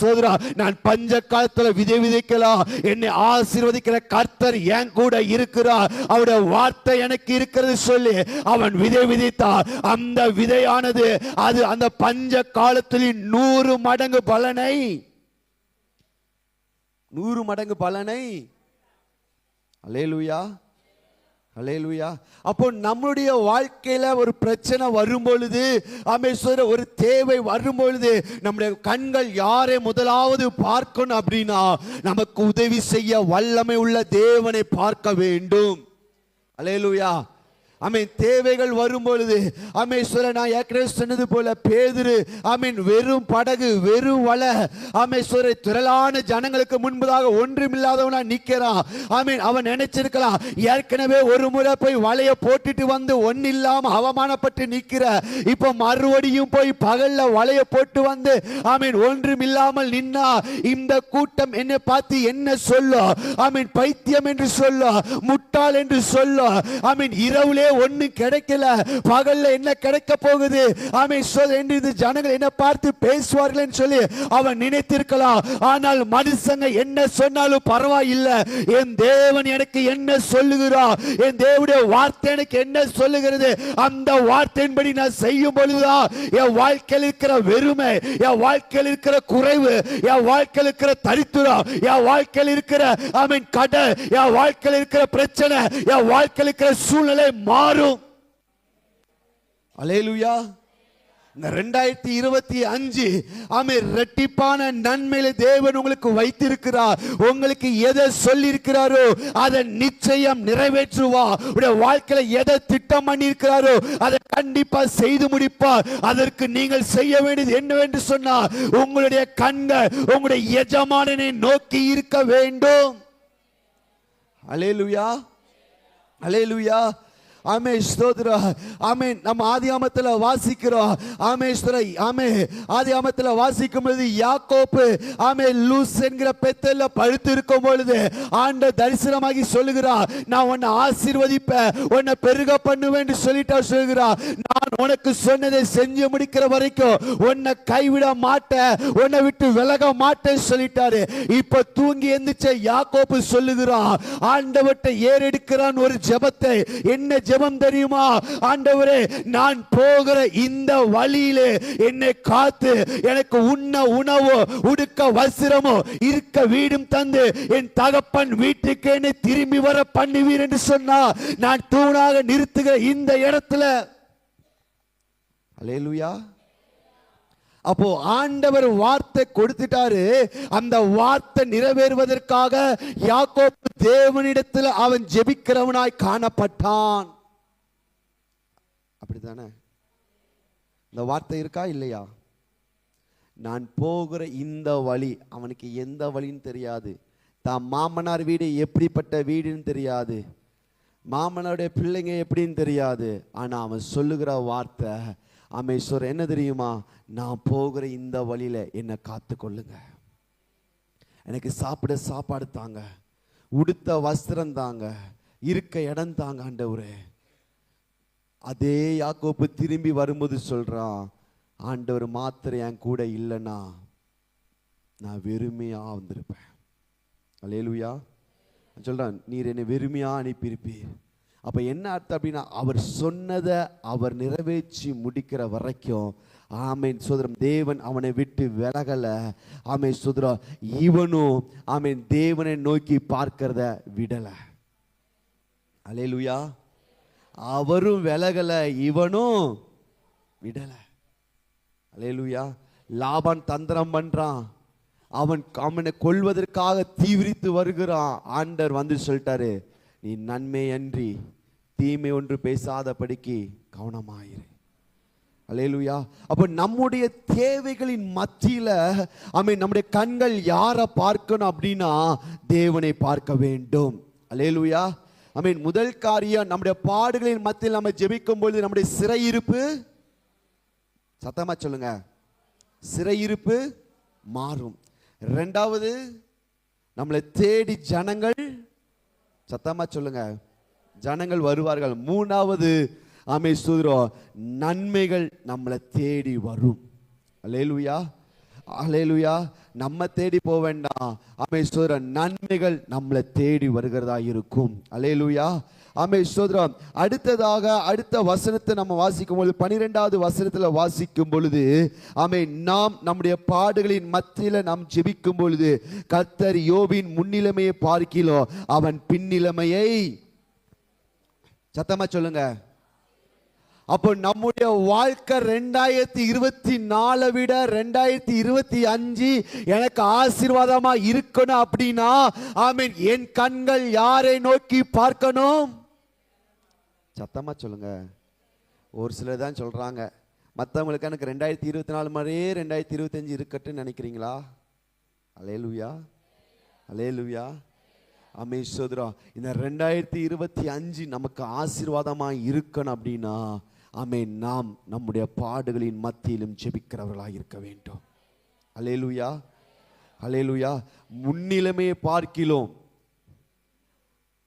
சோதரா, நான் பஞ்ச காலத்துல விதை விதைக்கலாம், என்னை ஆசீர்வதிக்கிற கர்த்தர் என் கூட இருக்கிறார், அவருடைய வார்த்தை எனக்கு இருக்கிறது சொல்லி அவன் விதை விதைத்தார். அந்த விதையானது அது அந்த பஞ்ச காலத்தில் 100 மடங்கு பலனை, 100 மடங்கு பலனை. அல்லேலூயா, அல்லேலூயா. அப்போ நம்முடைய வாழ்க்கையில ஒரு பிரச்சனை வரும் பொழுது, ஒரு தேவை வரும் பொழுது நம்முடைய கண்கள் யாரை முதலாவது பார்க்கணும் அப்படின்னா, நமக்கு உதவி செய்ய வல்லமை உள்ள தேவனை பார்க்க வேண்டும். அல்லேலூயா. தேவைகள் வரும் பொழுது நான் ஏற்கனவே சொன்னது போல பேதுரு வெறும் படகு, வெறும் வலை, திரளான ஜனங்களுக்கு முன்பதாக ஒன்றுமில்லாதவனா நிக்கிறான். அவன் நினைச்சிருக்கலாம், ஏற்கனவே ஒரு முறை போய் வலைய போட்டுட்டு வந்து ஒன்னு இல்லாம அவமானப்பட்டு நிக்கிற, இப்ப மறுபடியும் போய் பகல்ல வலைய போட்டு வந்து ஒன்றும் இல்லாமல் நின்னா இந்த கூட்டம் என்னை பார்த்து என்ன சொல்லும், பைத்தியம் என்று சொல்லும், முட்டாள் என்று சொல்லும். இரவுலே ஒண்ணு கிடைக்கல, பகல்ல என்ன கிடைக்க போகுது என்று ஜனங்கள் என்ன பார்த்து பேசுவார்கள் சொல்லி அவன் நினைத்திருக்கலாம். ஆனால் மனுஷங்க என்ன சொன்னாலும் பரவாயில்லை, என் தேவன் எனக்கு என்ன சொல்லுகிறார், என் தேவனுடைய வார்த்தை எனக்கு என்ன சொல்லுகிறது, அந்த வார்த்தையின்படி நான் செய்யும் பொழுதுதான் என் வாழ்க்கையில் இருக்கிற வெறுமை, என் வாழ்க்கையில் இருக்கிற குறைவு, என் வாழ்க்கையில் இருக்கிற தரித்திரம், என் வாழ்க்கையில் இருக்கிற கடல், என் வாழ்க்கையில் இருக்கிற பிரச்சனை, என் வாழ்க்கையில் இருக்கிற சூழ்நிலை மாறும். அல்லேலூயா. இந்த 2025 இரட்டிப்பான நன்மையில தேவன் உங்களுக்கு வைத்திருக்கிறார். உங்களுக்கு எதை சொல்லி இருக்கிறாரோ அதை நிச்சயம் நிறைவேற்றுவார். உடைய வாழ்க்கையில எதை திட்டம் பண்ணி இருக்கிறாரோ அதை கண்டிப்பா செய்து முடிப்பார். அதற்கு நீங்கள் செய்ய வேண்டியது என்னவென்று சொன்னார், உங்களுடைய கண்கள் உங்களுடைய எஜமானனை நோக்கி இருக்க வேண்டும். அல்லேலூயா, அல்லேலூயா. நம்ம ஆதியாமத்தில் வாசிக்கிறோம். ஆதியாமத்தில் வாசிக்கும் பொழுது யாக்கோப்பு லூஸ் என்கிற பெத்தல்ல படுத்து இருக்கும் பொழுது ஆண்டவர் தரிசனமாகி சொல்லுகிறார், நான் உன்னை ஆசீர்வதிப்பேன், உன்னை பெருக பண்ணுவேன் சொல்லிட்டா சொல்லுகிறார். நான் உனக்கு சொன்னதை செஞ்சு முடிக்கிற வரைக்கும் உன்னை கைவிட மாட்டேன், உன்னை விட்டு விலக மாட்டேன் சொல்லிட்டாரு. இப்ப தூங்கி எந்திரிச்ச யாக்கோப்பு சொல்லுகிறான், ஆண்டவர்கிட்ட ஏறெடுக்கிறான் ஒரு ஜெபத்தை. என்ன ஜெபம் தெரியுமா? ஆண்டவரே, நான் போகிற இந்த வழியிலே என்னை காத்து எனக்கு உண்ண உணவோ உடுக்க வஸ்திரமோ இருக்க வீடும் தந்து என் தகப்பன் வீட்டுக்கு என்னை திரும்பி வர பண்ணுவீர் என்று சொன்னா, நான் தூணாக நிறுத்துகிற இந்த இடத்துல. அல்லேலூயா. அப்போ ஆண்டவர் வார்த்தை கொடுத்துட்டாரு. அந்த வார்த்தை நிறைவேறுவதற்காக யாக்கோபு தேவனிடத்தில் அவன் ஜெபிக்கிறவனாய் காணப்பட்டான். அப்படித்தானே? இந்த வார்த்தை இருக்கா இல்லையா? நான் போகிற இந்த வழி, அவனுக்கு எந்த வழின்னு தெரியாது, தான் மாமனார் வீடு எப்படிப்பட்ட வீடுன்னு தெரியாது, மாமனாருடைய பிள்ளைங்க எப்படின்னு தெரியாது. ஆனா அவன் சொல்லுகிற வார்த்தை அமேஸ்வர் என்ன தெரியுமா? நான் போகிற இந்த வழியில என்னை காத்து கொள்ளுங்க, எனக்கு சாப்பிட சாப்பாடு தாங்க, உடுத்த வஸ்திரம் தாங்க, இருக்க இடம் தாங்க ஆண்டவரே. அதே யாக்கோபு திரும்பி வரும்போது சொல்றான், ஆண்டவர் மாத்திரை என் கூட இல்லைன்னா நான் வெறுமையா வந்திருப்பேன். அல்லேலூயா. சொல்றான், நீர் என்னை வெறுமையா அனுப்பியிருப்பீர். அப்ப என்ன அர்த்தம் அப்படின்னா, அவர் சொன்னதை அவர் நிறைவேற்றி முடிக்கிற வரைக்கும் ஆமேன் சோதரம் தேவன் அவனை விட்டு விலகல. ஆமேன் சோதரம் இவனும் ஆமேன் தேவனை நோக்கி பார்க்கிறத விடல. அல்லேலூயா. அவரும் விலகல, இவனும் விடல. அல்லேலூயா. லாபான் தந்திரம் பண்றான், அவனை கொல்வதற்காக தீவிரித்து வருகிறான். ஆண்டவர் வந்து சொல்லிட்டாரு, நீ நன்மை அன்றி தீமை ஒன்று பேசாதபடிக்கு கவனமாயிரு. அல்லேலூயா. அப்ப நம்முடைய தேவைகளின் மத்தியில நம்முடைய கண்கள் யாரை பார்க்கணும் அப்படின்னா தேவனை பார்க்க வேண்டும். அல்லேலூயா. முதல் காரியம், நம்முடைய பாடுகளின் மத்தியில் நம்ம ஜெபிக்கும் பொழுது நம்முடைய சிறையிருப்பு, சத்தமா சொல்லுங்க, சிறையிருப்பு மாறும். இரண்டாவது, நம்மளை தேடி ஜனங்கள், சத்தமா சொல்லுங்க, ஜனங்கள் வருவார்கள். மூணாவது ஸ்தோத்திரம், நன்மைகள் நம்மளை தேடி வரும். அல்லேலூயா. அல்லேலூயா. நம்ம தேடி போக வேண்டாம், ஸ்தோத்திரம், நன்மைகள் நம்மளை தேடி வருகிறதா இருக்கும். அல்லேலூயா. ஸ்தோத்திரம். அடுத்ததாக அடுத்த வசனத்தை நம்ம வாசிக்கும் பொழுது 12வது வசனத்தில் வாசிக்கும் பொழுது நாம் நம்முடைய பாடுகளின் மத்தியில் நாம் ஜெபிக்கும் பொழுது கர்த்தர் யோபின் முன்னிலைமையை பார்க்கிறோம், அவன் பின்னிலைமையை, சத்தமா சொல்லுங்க. அப்போ நம்முடைய வாழ்க்கை 2024 விட 2025 எனக்கு ஆசீர்வாதமா இருக்கணும் அப்படின்னா ஆமென், என் கண்கள் யாரை நோக்கி பார்க்கணும்? சத்தமா சொல்லுங்க. ஒரு சிலர் தான் சொல்றாங்க, மற்றவங்களுக்கு எனக்கு 2024 மாதிரியே 2025 இருக்கட்டும்னு நினைக்கிறீங்களா? அல்லேலூயா. அல்லேலூயா. ஆமென் சோதரா. இந்த 2025 நமக்கு ஆசீர்வாதமா இருக்கணும் அப்படின்னா ஆமென், நாம் நம்முடைய பாடுகளின் மத்தியிலும் ஜெபிக்கிறவர்களாக இருக்க வேண்டும். அல்லேலூயா. அல்லேலூயா. முன்னிலைமையை பார்க்கிறோம்.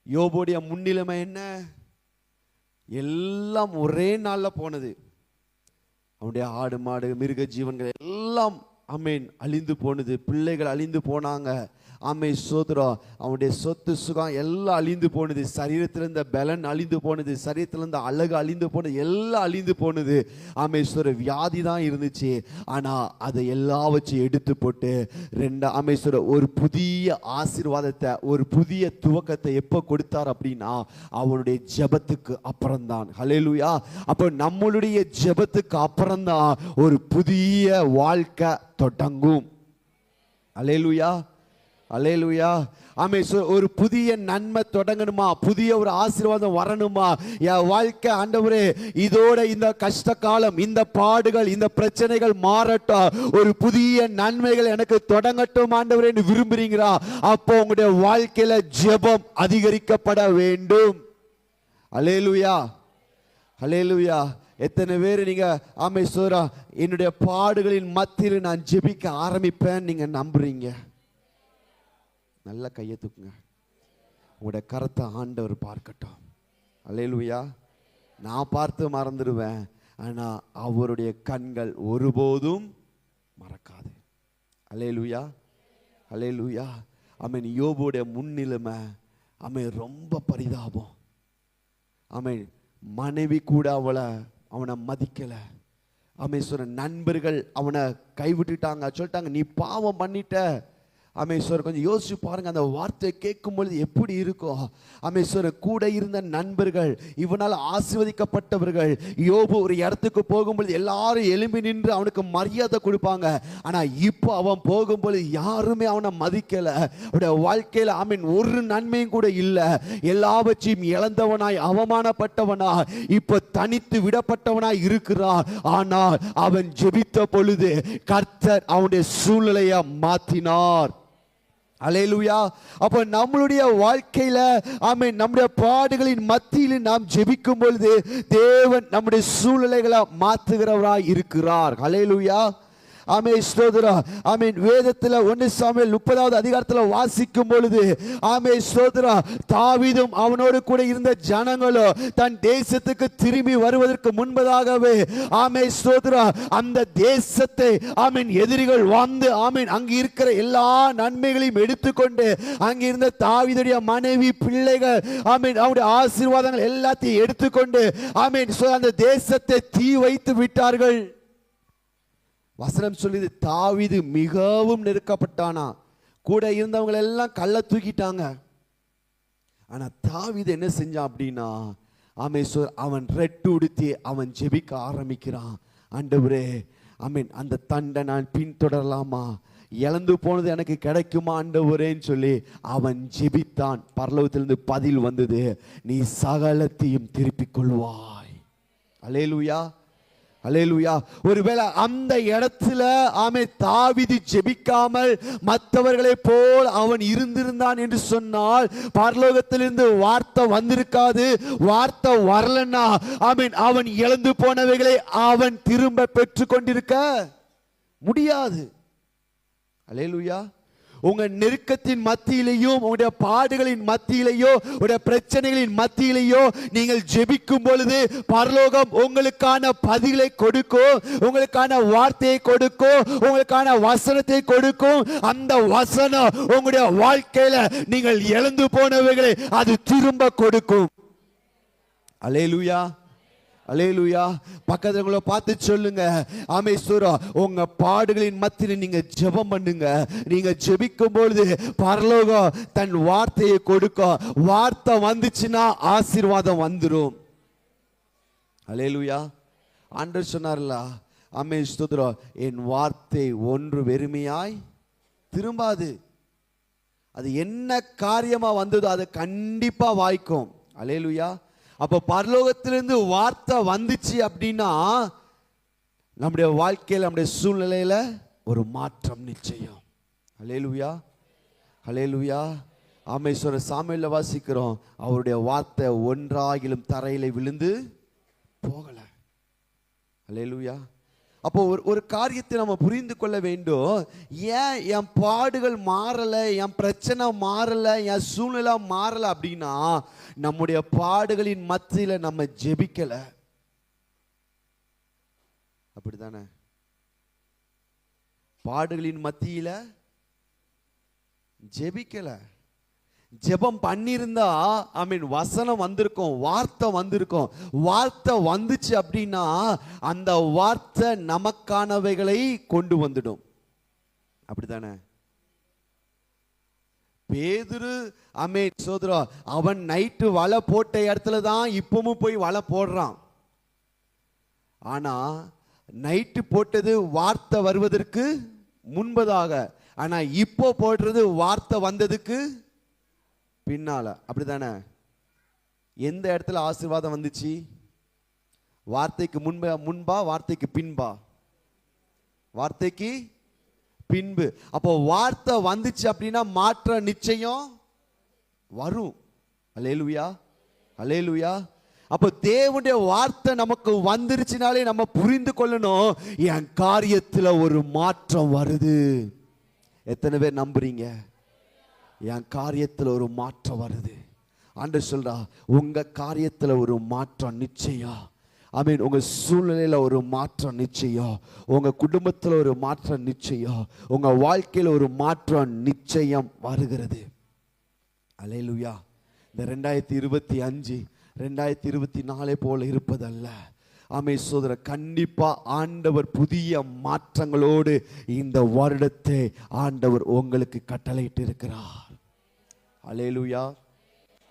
யோபுடைய முன்னிலைமை என்ன? எல்லாம் ஒரே நாள்ல போனது. அவனுடைய ஆடு மாடு மிருக ஜீவன்கள் எல்லாம் ஆமென் அழிந்து போனது. பிள்ளைகள் அழிந்து போனாங்க. ஆமென் சோதரா. அவனுடைய சொத்து சுகம் எல்லாம் அழிந்து போனது. சரீரத்தில் இருந்த பலன் அழிந்து போனது. சரீரத்தில் இருந்த அழகு அழிந்து போனது. எல்லாம் அழிந்து போனது. ஆமென் சோதர, வியாதி தான் இருந்துச்சு. ஆனா அதை எல்லாவற்றையும் எடுத்து போட்டு ஆமென் சோதர ஒரு புதிய ஆசீர்வாதத்தை, ஒரு புதிய துவக்கத்தை எப்போ கொடுத்தார் அப்படின்னா அவனுடைய ஜெபத்துக்கு அப்புறம்தான். ஹல்லேலூயா. அப்போ நம்மளுடைய ஜெபத்துக்கு அப்புறம்தான் ஒரு புதிய வாழ்க்கை தொடங்கும். அல்லேலூயா. அல்லேலூயா. ஆமென். ஒரு புதிய நன்மை தொடங்கணுமா, புதிய ஒரு ஆசீர்வாதம் வரணுமா, என் வாழ்க்கை ஆண்டவரே இதோட இந்த கஷ்ட காலம், இந்த பாடுகள், இந்த பிரச்சனைகள் மாறட்டும், ஒரு புதிய நன்மைகள் எனக்கு தொடங்கட்டும் ஆண்டவரே விரும்புறீங்களா? அப்போ உங்களுடைய வாழ்க்கையில ஜெபம் அதிகரிக்கப்பட வேண்டும். அல்லேலூயா. அல்லேலூயா. எத்தனை பேர் நீங்க ஆமென் சோரா என்னுடைய பாடுகளின் மத்தியில் நான் ஜெபிக்க ஆரம்பிப்பேன் நீங்க நம்புறீங்க? நல்ல கையை தூக்குங்க. உங்களுடைய கரத்தை ஆண்டவர் பார்க்கட்டும். அல்லேலூயா. நான் பார்த்து மறந்துடுவேன், ஆனா அவருடைய கண்கள் ஒருபோதும் மறக்காது. அல்லேலூயா. அல்லேலூயா. ஆமென். யோபுடைய முன்னிலைமை ஆமென் ரொம்ப பரிதாபம். ஆமென். மனைவி கூட அவனை மதிக்கல. ஆமென். சொன்ன நண்பர்கள் அவனை கைவிட்டுட்டாங்க, சொல்லிட்டாங்க நீ பாவம் பண்ணிட்ட. அமேஸ்வரர் கொஞ்சம் யோசிச்சு பாருங்க, அந்த வார்த்தையை கேட்கும் பொழுது எப்படி இருக்கும்? அமேஸ்வரர் கூட இருந்த நண்பர்கள், இவனால் ஆசீர்வதிக்கப்பட்டவர்கள், யோபு ஒரு இடத்துக்கு போகும்பொழுது எல்லாரும் எழும்பி நின்று அவனுக்கு மரியாதை கொடுப்பாங்க. ஆனா இப்போ அவன் போகும்பொழுது யாருமே அவனை மதிக்கல. அவனுடைய வாழ்க்கையில ஒரு நன்மையும் கூட இல்லை. எல்லாவற்றையும் இழந்தவனாய், அவமானப்பட்டவனாய், இப்போ தனித்து விடப்பட்டவனாய் இருக்கிறான். ஆனால் அவன் ஜெபித்த பொழுது கர்த்தர் அவனுடைய சூழ்நிலையை மாற்றினார். அல்லேலூயா. அப்ப நம்மளுடைய வாழ்க்கையில நம்முடைய பாடுகளின் மத்தியில் நாம் ஜெபிக்கும் பொழுது தேவன் நம்முடைய சூழ்நிலைகளை மாற்றுகிறவராய் இருக்கிறார். அல்லேலூயா. ஆமென், ஸ்தோத்திரம். ஆமென். வேதத்துல 1 சாமுவேல் 30வது அதிகாரத்துல வாசிக்கும் பொழுது ஆமென், ஸ்தோத்திரம், தாவீதும் அவனோடு கூட இருந்த ஜனங்களும் தன் தேசத்துக்கு திரும்பி வருவதற்கு முன்பதாகவே ஆமென், ஸ்தோத்திரம், அந்த தேசத்தை எதிரிகள் வந்து அங்கு இருக்கிற எல்லா நன்மைகளையும் எடுத்துக்கொண்டு அங்கிருந்த தாவீதுடைய மனைவி, பிள்ளைகள், அவருடைய ஆசீர்வாதங்கள் எல்லாத்தையும் எடுத்துக்கொண்டு அந்த தேசத்தை தீ வைத்து விட்டார்கள். வசனம் சொல்லுது, தாவீது மிகவும் நெருக்கப்பட்டானா. கூட இருந்தவங்க எல்லாம் கல்லை தூக்கிட்டாங்க. ஆனா தாவீது என்ன செஞ்சான் அப்படின்னா, அவன் ரெட்டு உடுத்தி அவன் ஜெபிக்க ஆரம்பிக்கிறான். ஆண்டவரே, அந்த தண்டை நான் பின்தொடரலாமா? இழந்து போனது எனக்கு கிடைக்குமா ஆண்டவரேன்னு சொல்லி அவன் ஜெபித்தான். பரலோகத்திலிருந்து பதில் வந்தது, நீ சகலத்தையும் திருப்பிக் கொள்வாய். அல்லேலூயா, அல்லேலூயா. ஒருவேளை அந்த இடத்துல தாவீது ஜெபிக்காமல் மற்றவர்களை போல் அவன் இருந்திருந்தான் என்று சொன்னால் பரலோகத்திலிருந்து வார்த்தை வந்திருக்காது. வார்த்தை வரலன்னா அவன் இழந்து போனவைகளை அவன் திரும்ப பெற்றுக் கொண்டிருக்க முடியாது. அல்லேலூயா. உங்க நெருக்கத்தின் மத்தியிலேயும், உங்களுடைய பாடுகளின் மத்தியிலேயோ, உங்களுடைய பிரச்சனைகளின் மத்தியிலேயோ நீங்கள் ஜெபிக்கும் பொழுது பரலோகம் உங்களுக்கான பதிலை கொடுக்கும், உங்களுக்கான வார்த்தையை கொடுக்கும், உங்களுக்கான வசனத்தை கொடுக்கும். அந்த வசனம் உங்களுடைய வாழ்க்கையில நீங்கள் இழந்து போனவைகளை அது திரும்ப கொடுக்கும். அல்லேலூயா, அல்லேலூயா. பக்கத்துல பார்த்து சொல்லுங்க, ஆமெஸ்வரா, உங்க பாடுகளின் மத்தியில் நீங்க ஜெபம் பண்ணுங்க. நீங்க ஜெபிக்கும் பொழுது பரலோகம் தன் வார்த்தையை கொடுக்கும். வார்த்தை வந்துச்சுன்னா ஆசீர்வாதம் வந்துடும். அல்லேலூயா. ஆண்டவர் சொன்னார்ல, ஆமெஸ்வரா, என் வார்த்தை ஒன்று வெறுமையாய் திரும்பாது. அது என்ன காரியமா வந்ததோ அது கண்டிப்பா வாய்க்கும். அல்லேலூயா. அப்போ பரலோகத்திலிருந்து வார்த்தை வந்துச்சு அப்படின்னா நம்முடைய வாழ்க்கையில், நம்முடைய சூழ்நிலையில ஒரு மாற்றம் நிச்சயம். அல்லேலூயா, அல்லேலூயா. ஆமெஸ்வர சாமுவேல்ல வாசிக்கிறோம், அவருடைய வார்த்தை ஒன்றாகிலும் தரையில விழுந்து போகல. அல்லேலூயா. அப்போ ஒரு காரியத்தை நம்ம புரிந்து கொள்ள வேண்டும். ஏன் என் பாடுகள் மாறல, என் பிரச்சனை மாறல, என் சூழ்நிலை மாறல அப்படின்னா நம்முடைய பாடுகளின் மத்தியில நம்ம ஜெபிக்கல. அப்படித்தானே? பாடுகளின் மத்தியில ஜெபிக்கல. ஜெபம் பண்ணிருந்தா வசனம் வந்திருக்கும், வார்த்தை வந்திருக்கும். வார்த்தை வந்துச்சு அப்படின்னா அந்த வார்த்தை நமக்கானவைகளை கொண்டு வந்துடும். அப்படித்தானே? பேதுரு சோதரா, அவன் நைட்டு வலை போட்ட இடத்துல தான் இப்பவும் போய் வலை போடுறான். ஆனா நைட்டு போட்டது வார்த்தை வருவதற்கு முன்பதாக, ஆனா இப்போ போடுறது வார்த்தை வந்ததுக்கு பின்னால. அப்படித்தானே? எந்த இடத்துல ஆசீர்வாதம் வந்துச்சு? வார்த்தைக்கு முன்பா வார்த்தைக்கு பின்பா? வார்த்தைக்கு பின்பு. அப்போ வார்த்தை வந்துச்சு அப்படின்னா மாற்ற நிச்சயம் வரும். அல்லேலூயா, அல்லேலூயா. அப்போ தேவனுடைய வார்த்தை நமக்கு வந்துருச்சுனாலே நம்ம புரிந்து கொள்ளணும், என் காரியத்துல ஒரு மாற்றம் வருது. எத்தனை பேர் நம்புறீங்க? என் காரியத்தில் ஒரு மாற்றம் வருது. ஆண்டவர் சொல்றா, உங்க காரியத்தில் ஒரு மாற்றம் நிச்சயம். உங்க சூழ்நிலையில ஒரு மாற்றம் நிச்சயம், உங்க குடும்பத்தில் ஒரு மாற்றம் நிச்சயம், உங்க வாழ்க்கையில் ஒரு மாற்றம் நிச்சயம் வருகிறது. அல்லேலூயா. இந்த 2025 2024 போல இருப்பதல்ல. ஆமே சோதர, கண்டிப்பா ஆண்டவர் புதிய மாற்றங்களோடு இந்த வருடத்தை ஆண்டவர் உங்களுக்கு கட்டளையிட்டு இருக்கிறார். அல்லேலூயா,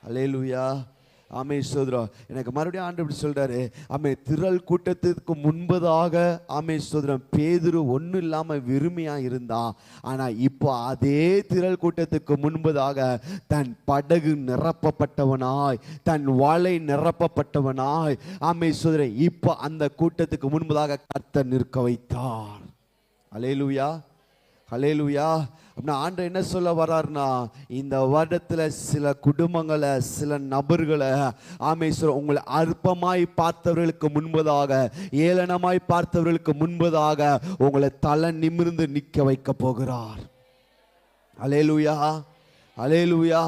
அல்லேலூயா. ஆமே சோதரா, எனக்கு மறுபடியும் ஆண்டவர் சொல்றாரு, ஆமே திரள் கூட்டத்திற்கு முன்பதாக ஆமே சோதரம் பேதுரு ஒன்றும் இல்லாம வெறுமையா இருந்தான். ஆனா இப்போ அதே திரள் கூட்டத்துக்கு முன்பதாக தன் படகு நிரப்பப்பட்டவனாய், தன் வாளை நிரப்பப்பட்டவனாய் ஆமே சோதர இப்போ அந்த கூட்டத்துக்கு முன்பதாக கர்த்தர் நிற்க வைத்தார். அல்லேலூயா, அல்லேலூயா. அப்படின்னா ஆண்டவர் என்ன சொல்ல வர்றாருன்னா, இந்த வருடத்துல சில குடும்பங்களை, சில நபர்களை ஆமே உங்களை அற்பமாய் பார்த்தவர்களுக்கு முன்பதாக, ஏளனமாய் பார்த்தவர்களுக்கு முன்பதாக உங்களை தலை நிமிர்ந்து நிற்க வைக்க போகிறார். அல்லேலூயா, அல்லேலூயா.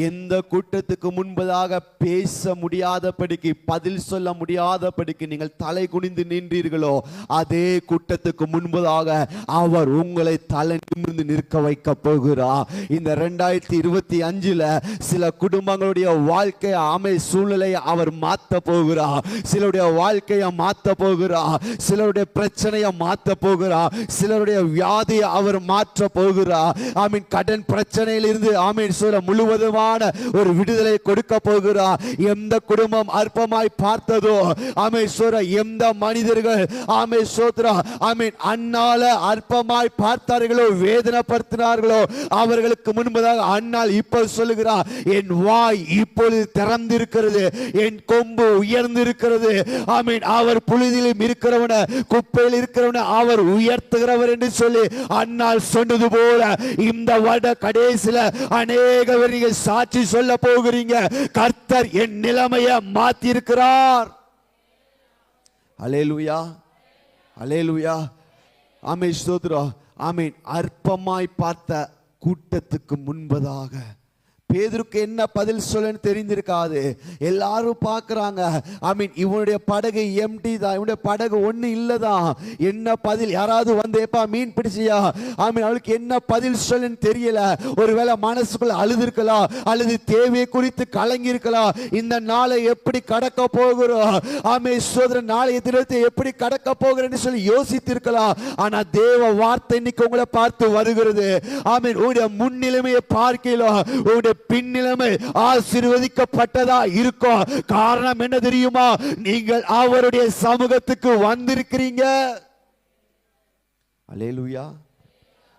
எந்த கூட்டத்துக்கு முன்பதாக பேச முடியாதபடிக்கு, பதில் சொல்ல முடியாதபடிக்கு நீங்கள் தலை குனிந்து நின்றீர்களோ, அதே கூட்டத்துக்கு முன்பதாக அவர் உங்களை தலை நிமிர்ந்து நிற்க வைக்க போகிறார். இந்த 2025 சில குடும்பங்களுடைய வாழ்க்கை ஆமை சூழ்நிலையை அவர் மாற்ற போகிறார். சிலருடைய வாழ்க்கையை மாற்ற போகிறார். சிலருடைய பிரச்சனையை மாற்ற போகிறார். சிலருடைய வியாதியை அவர் மாற்ற போகிறார். ஆமீன். கடன் பிரச்சனையிலிருந்து முழுவதுமான ஒரு விடுதலை கொடுக்க போகிறார். எந்த குடும்பம் அற்பமாய் பார்த்ததோ, ஆமே சோர, எந்த மனிதர்கள் ஆமே சோத்ரா ஆமீன் அண்ணால அற்பமாய் பார்த்தார்களோ, வேதனைப்படுத்தினார்களோ, அவர்களுக்கு முன்பதாக அண்ணால் இப்போ சொல்லுகிறார், என் வாய் இப்பொழுது திறந்திருக்கிறது, என் கொம்பு உயர்ந்திருக்கிறது. ஆமீன். அவர் புழுதியிலும் இருக்கிறவன, குப்பையில் இருக்கிறவன அவர் உயர்த்துகிறவர் என்று சொல்லி அண்ணால் சொன்னது போல இந்த வருட கடைசில அநேக நீங்கள் சாட்சி சொல்ல போகிறீங்க, கர்த்தர் என் நிலைமையை மாத்தி இருக்கிறார். அல்லேலூயா, அல்லேலூயா. ஆமென், ஸ்தோத்திரம். ஆமென். அற்பமாய் பார்த்த கூட்டத்துக்கு முன்பதாக பேதுருக்கு என்ன பதில் சொல்லன்னு தெரிந்திருக்காது. எல்லாரும் பார்க்கறாங்க, ஐ மீன் இவனுடைய படகு எம்டி தான், இவனுடைய படகு ஒண்ணு இல்லதான். என்ன பதில்? யாராவது வந்து ஏப்பா மீன் பிடிச்சியா, ஐ மீன் அவளுக்கு என்ன பதில் சொல்லன்னு தெரியல. ஒருவேளை மனசுக்குள்ள அழுதுருக்கலாம், அல்லது தேவையை குறித்து கலங்கி இருக்கலாம். இந்த நாளை எப்படி கடக்க போகிறோம், ஆமே சோதரன் நாளைய தினத்தை எப்படி கடக்க போகிறேன்னு சொல்லி யோசித்திருக்கலாம். ஆனா தேவ வார்த்தை இன்னைக்கு உங்களை பார்த்து வருகிறது. ஆமீன். உங்களுடைய முன்னிலைமையை பார்க்கலாம், உங்களுடைய பின்னிலைமை ஆசீர்வதிக்கப்பட்டதா இருக்கும். காரணம் என்ன தெரியுமா? நீங்கள் அவருடைய சமூகத்துக்கு வந்திருக்கிறீங்க. அல்லேலூயா.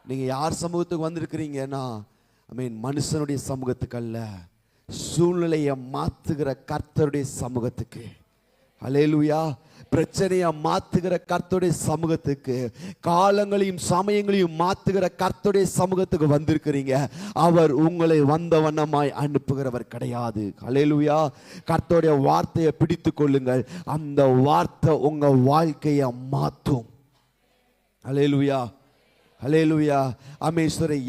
நீங்க யார் சமூகத்துக்கு வந்திருக்கிறீங்கன்னா, ஐ மீன் மனுஷனுடைய சமூகத்துக்கு அல்ல, சூழ்நிலையை மாத்துகிற கர்த்தருடைய சமூகத்துக்கு. அல்லேலூயா. பிரச்சனையை மாத்துகிற கர்த்தருடைய சமூகத்துக்கு, காலங்களையும் சமயங்களையும் மாத்துகிற கர்த்தருடைய சமூகத்துக்கு வந்திருக்கிறீங்க. அவர் உங்களை வந்த வண்ணமாய் அனுப்புகிறவர் கிடையாது. அல்லேலூயா. கர்த்தருடைய வார்த்தையை பிடித்துக் கொள்ளுங்கள். அந்த வார்த்தை உங்க வாழ்க்கையை மாற்றும். அல்லேலூயா, அல்லேலூயா. ஆமேஸ்வரர்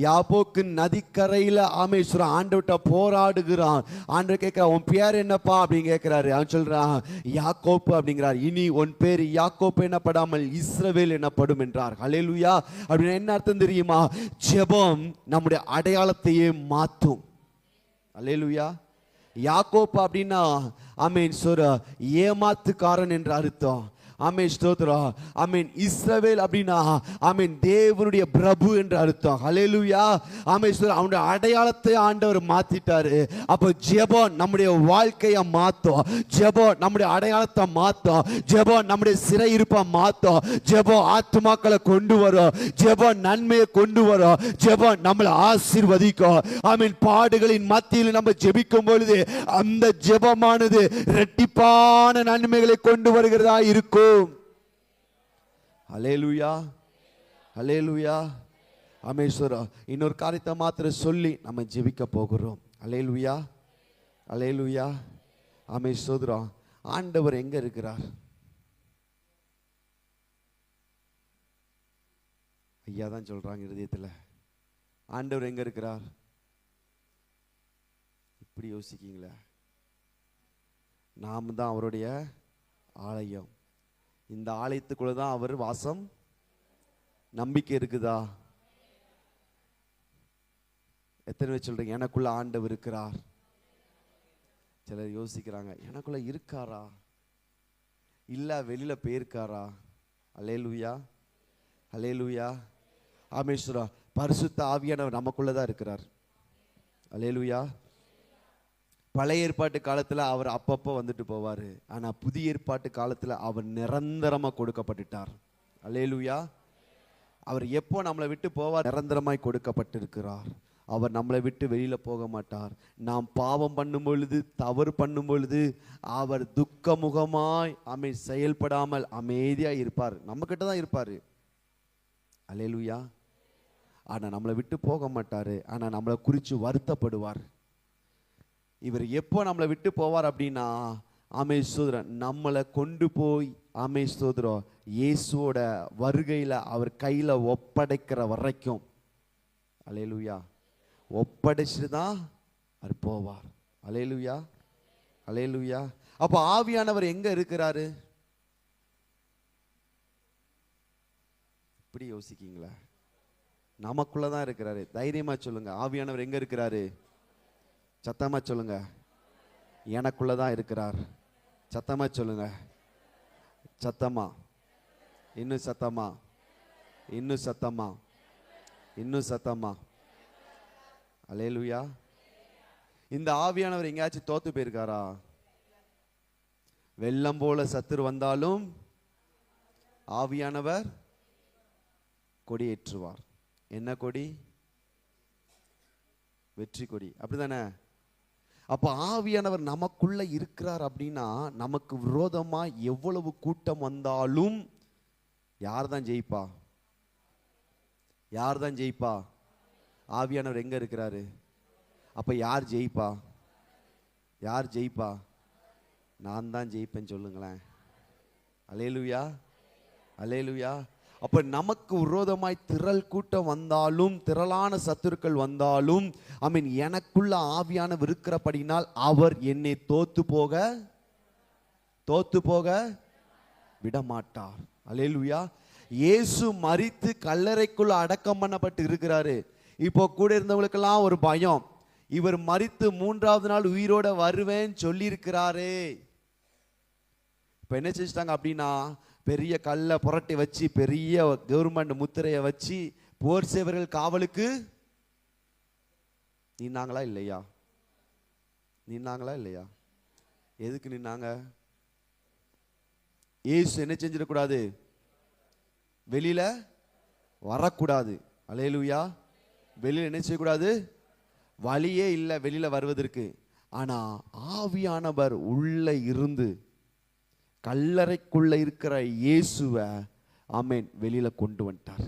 யாப்போக்கு நதிக்கரையில் ஆமேஸ்வரன் ஆண்டவர்கிட்ட போராடுகிறான். ஆண்டவர் கேட்கிற, உன் பேர் என்னப்பா அப்படின்னு கேட்கிறாரு. அவன் சொல்றான் யாக்கோப்பு அப்படிங்கிறார். இனி உன் பேர் யாக்கோப்பு என்னப்படாமல் இஸ்ரவேல் என்னப்படும் என்றார். அல்லேலூயா. அப்படின்னு என்ன அர்த்தம் தெரியுமா? ஜெபம் நம்முடைய அடையாளத்தையே மாற்றும். அல்லேலூயா. யாக்கோப்பு அப்படின்னா ஆமேன் சொர ஏமாத்துக்காரன் என்ற அர்த்தம். ஆமென், ஸ்தோத்திரம். ஆமென். இஸ்ரவேல் அப்படின்னா ஆமென் தேவனுடைய பிரபு என்ற அர்த்தம். ஹல்லேலூயா. ஆமென். அவனுடைய அடையாளத்தை ஆண்டவர் மாத்திட்டாரு. அப்போ ஜெபம் நம்முடைய வாழ்க்கையை மாத்தும். ஜெபம் நம்முடைய அடையாளத்தை மாத்தும். ஜெபம் நம்முடைய சிறையிருப்பை மாத்தும். ஜெபம் ஆத்துமாக்களை கொண்டு வரும். ஜெபம் நன்மையை கொண்டு வரும். ஜெபம் நம்மளை ஆசீர்வதிக்கும். ஆமென். பாடுகளின் மத்தியில் நம்ம ஜெபிக்கும் பொழுது அந்த ஜெபமானது இரட்டிப்பான நன்மைகளை கொண்டு வருகிறதா இருக்கும். அல்லேலூயா, அல்லேலூயா. ஆமென். இன்னொரு காரியத்தை மாத்திரம் சொல்லி நம்ம ஜெபிக்க போகிறோம். அல்லேலூயா, அல்லேலூயா. ஆமென். சோதரம், ஆண்டவர் எங்க இருக்கிறார்? ஐயா தான் சொல்றாங்க இருதயத்தில், ஆண்டவர் எங்க இருக்கிறார்? இப்படி யோசிக்கீங்களா? நாம் தான் அவருடைய ஆலயம். இந்த ஆலயத்துக்குள்ள தான் அவர் வாசம். நம்பிக்கை இருக்குதா? எத்தனை பேர் சொல்றீங்க எனக்குள்ள ஆண்டவர் இருக்கிறார்? சிலர் யோசிக்கிறாங்க, எனக்குள்ள இருக்காரா? இல்ல வெளியில போயிருக்காரா? அல்லேலூயா, அல்லேலூயா. ஆமேஸ்வரா. பரிசுத்த ஆவியானவர் நமக்குள்ளதான் இருக்கிறார். அல்லேலூயா. பழைய ஏற்பாட்டு காலத்துல அவர் அப்பப்போ வந்துட்டு போவாரு. ஆனா புதிய ஏற்பாட்டு காலத்துல அவர் நிரந்தரமா கொடுக்கப்பட்டுட்டார். அல்லேலூயா. அவர் எப்போ நம்மளை விட்டு போவார்? நிரந்தரமாய் கொடுக்கப்பட்டிருக்கிறார். அவர் நம்மளை விட்டு வெளியில போக மாட்டார். நாம் பாவம் பண்ணும் பொழுது, தவறு பண்ணும் பொழுது அவர் துக்கமுகமாய் செயல்படாமல் அமைதியா இருப்பார். நம்ம கிட்ட தான் இருப்பாரு. அல்லேலூயா. ஆனா நம்மளை விட்டு போக மாட்டாரு. ஆனா நம்மளை குறித்து வருத்தப்படுவார். இவர் எப்போ நம்மளை விட்டு போவார் அப்படின்னா, ஸ்தோத்திரம், நம்மளை கொண்டு போய் ஸ்தோத்திரம் இயேசுவோட வருகையில அவர் கையில ஒப்படைக்கிற வரைக்கும், அல்லேலூயா, ஒப்படைச்சுட்டு தான் அவர் போவார். அல்லேலூயா, அல்லேலூயா. அப்போ ஆவியானவர் எங்க இருக்கிறாரு? இப்படி யோசிக்கீங்களா? நமக்குள்ளதான் இருக்கிறாரு. தைரியமா சொல்லுங்க, ஆவியானவர் எங்க இருக்கிறாரு? சத்தமா சொல்லுங்க, எனக்குள்ளதான் இருக்கிறார். சத்தமா சொல்லுங்க, சத்தமா, இன்னும் சத்தமா, இன்னும் சத்தமா, இன்னும் சத்தமா. அல்லேலூயா. இந்த ஆவியானவர் எங்கேயாச்சும் தோத்து போயிருக்காரா? வெள்ளம் போல சத்துரு வந்தாலும் ஆவியானவர் கொடியேற்றுவார். என்ன கொடி? வெற்றி கொடி. அப்படிதானே? அப்ப ஆவியானவர் நமக்குள்ள இருக்கிறார் அப்படின்னா, நமக்கு விரோதமா எவ்வளவு கூட்டம் வந்தாலும் யார் தான் ஜெயிப்பா? யார் தான் ஜெயிப்பா? ஆவியானவர் எங்க இருக்கிறாரு? அப்ப யார் ஜெயிப்பா? யார் ஜெயிப்பா? நான் தான் ஜெயிப்பேன்னு சொல்லுங்களேன். அல்லேலூயா, அல்லேலூயா. அப்ப நமக்கு விரோதமாய் திரள் கூட்டம் வந்தாலும், திரளான சத்துருக்கள் வந்தாலும், எனக்குள்ள ஆவியானவர் இருக்கிறபடினால் அவர் என்னை தோத்து போக விடமாட்டார். அல்லேலூயா. இயேசு மரித்து கல்லறைக்குள்ள அடக்கம் பண்ணப்பட்டு இருக்கிறாரு. இப்போ கூட இருந்தவங்களுக்கெல்லாம் ஒரு பயம், இவர் மரித்து 3ஆவது நாள் உயிரோட வருவேன்னு சொல்லி இருக்கிறாரே. இப்ப என்ன செஞ்சிட்டாங்க அப்படின்னா, பெரிய கல்லை புரட்டி வச்சு, பெரிய கவர்மெண்ட் முத்திரையை வச்சு, போர் சேவர்கள் காவலுக்கு நின்னாங்களா இல்லையா? நின்னாங்களா இல்லையா? எதுக்கு நின்னாங்க? இயேசு என்ன செஞ்சிடக்கூடாது? வெளியில வரக்கூடாது. அல்லேலூயா. வெளியில என்ன செய்யக்கூடாது? வழியே இல்லை வெளியில வருவதற்கு. ஆனா ஆவியானவர் உள்ள இருந்து கல்லறைக்குள்ள இருக்கிற இயேசுவை வெளியில கொண்டு வந்துட்டார்.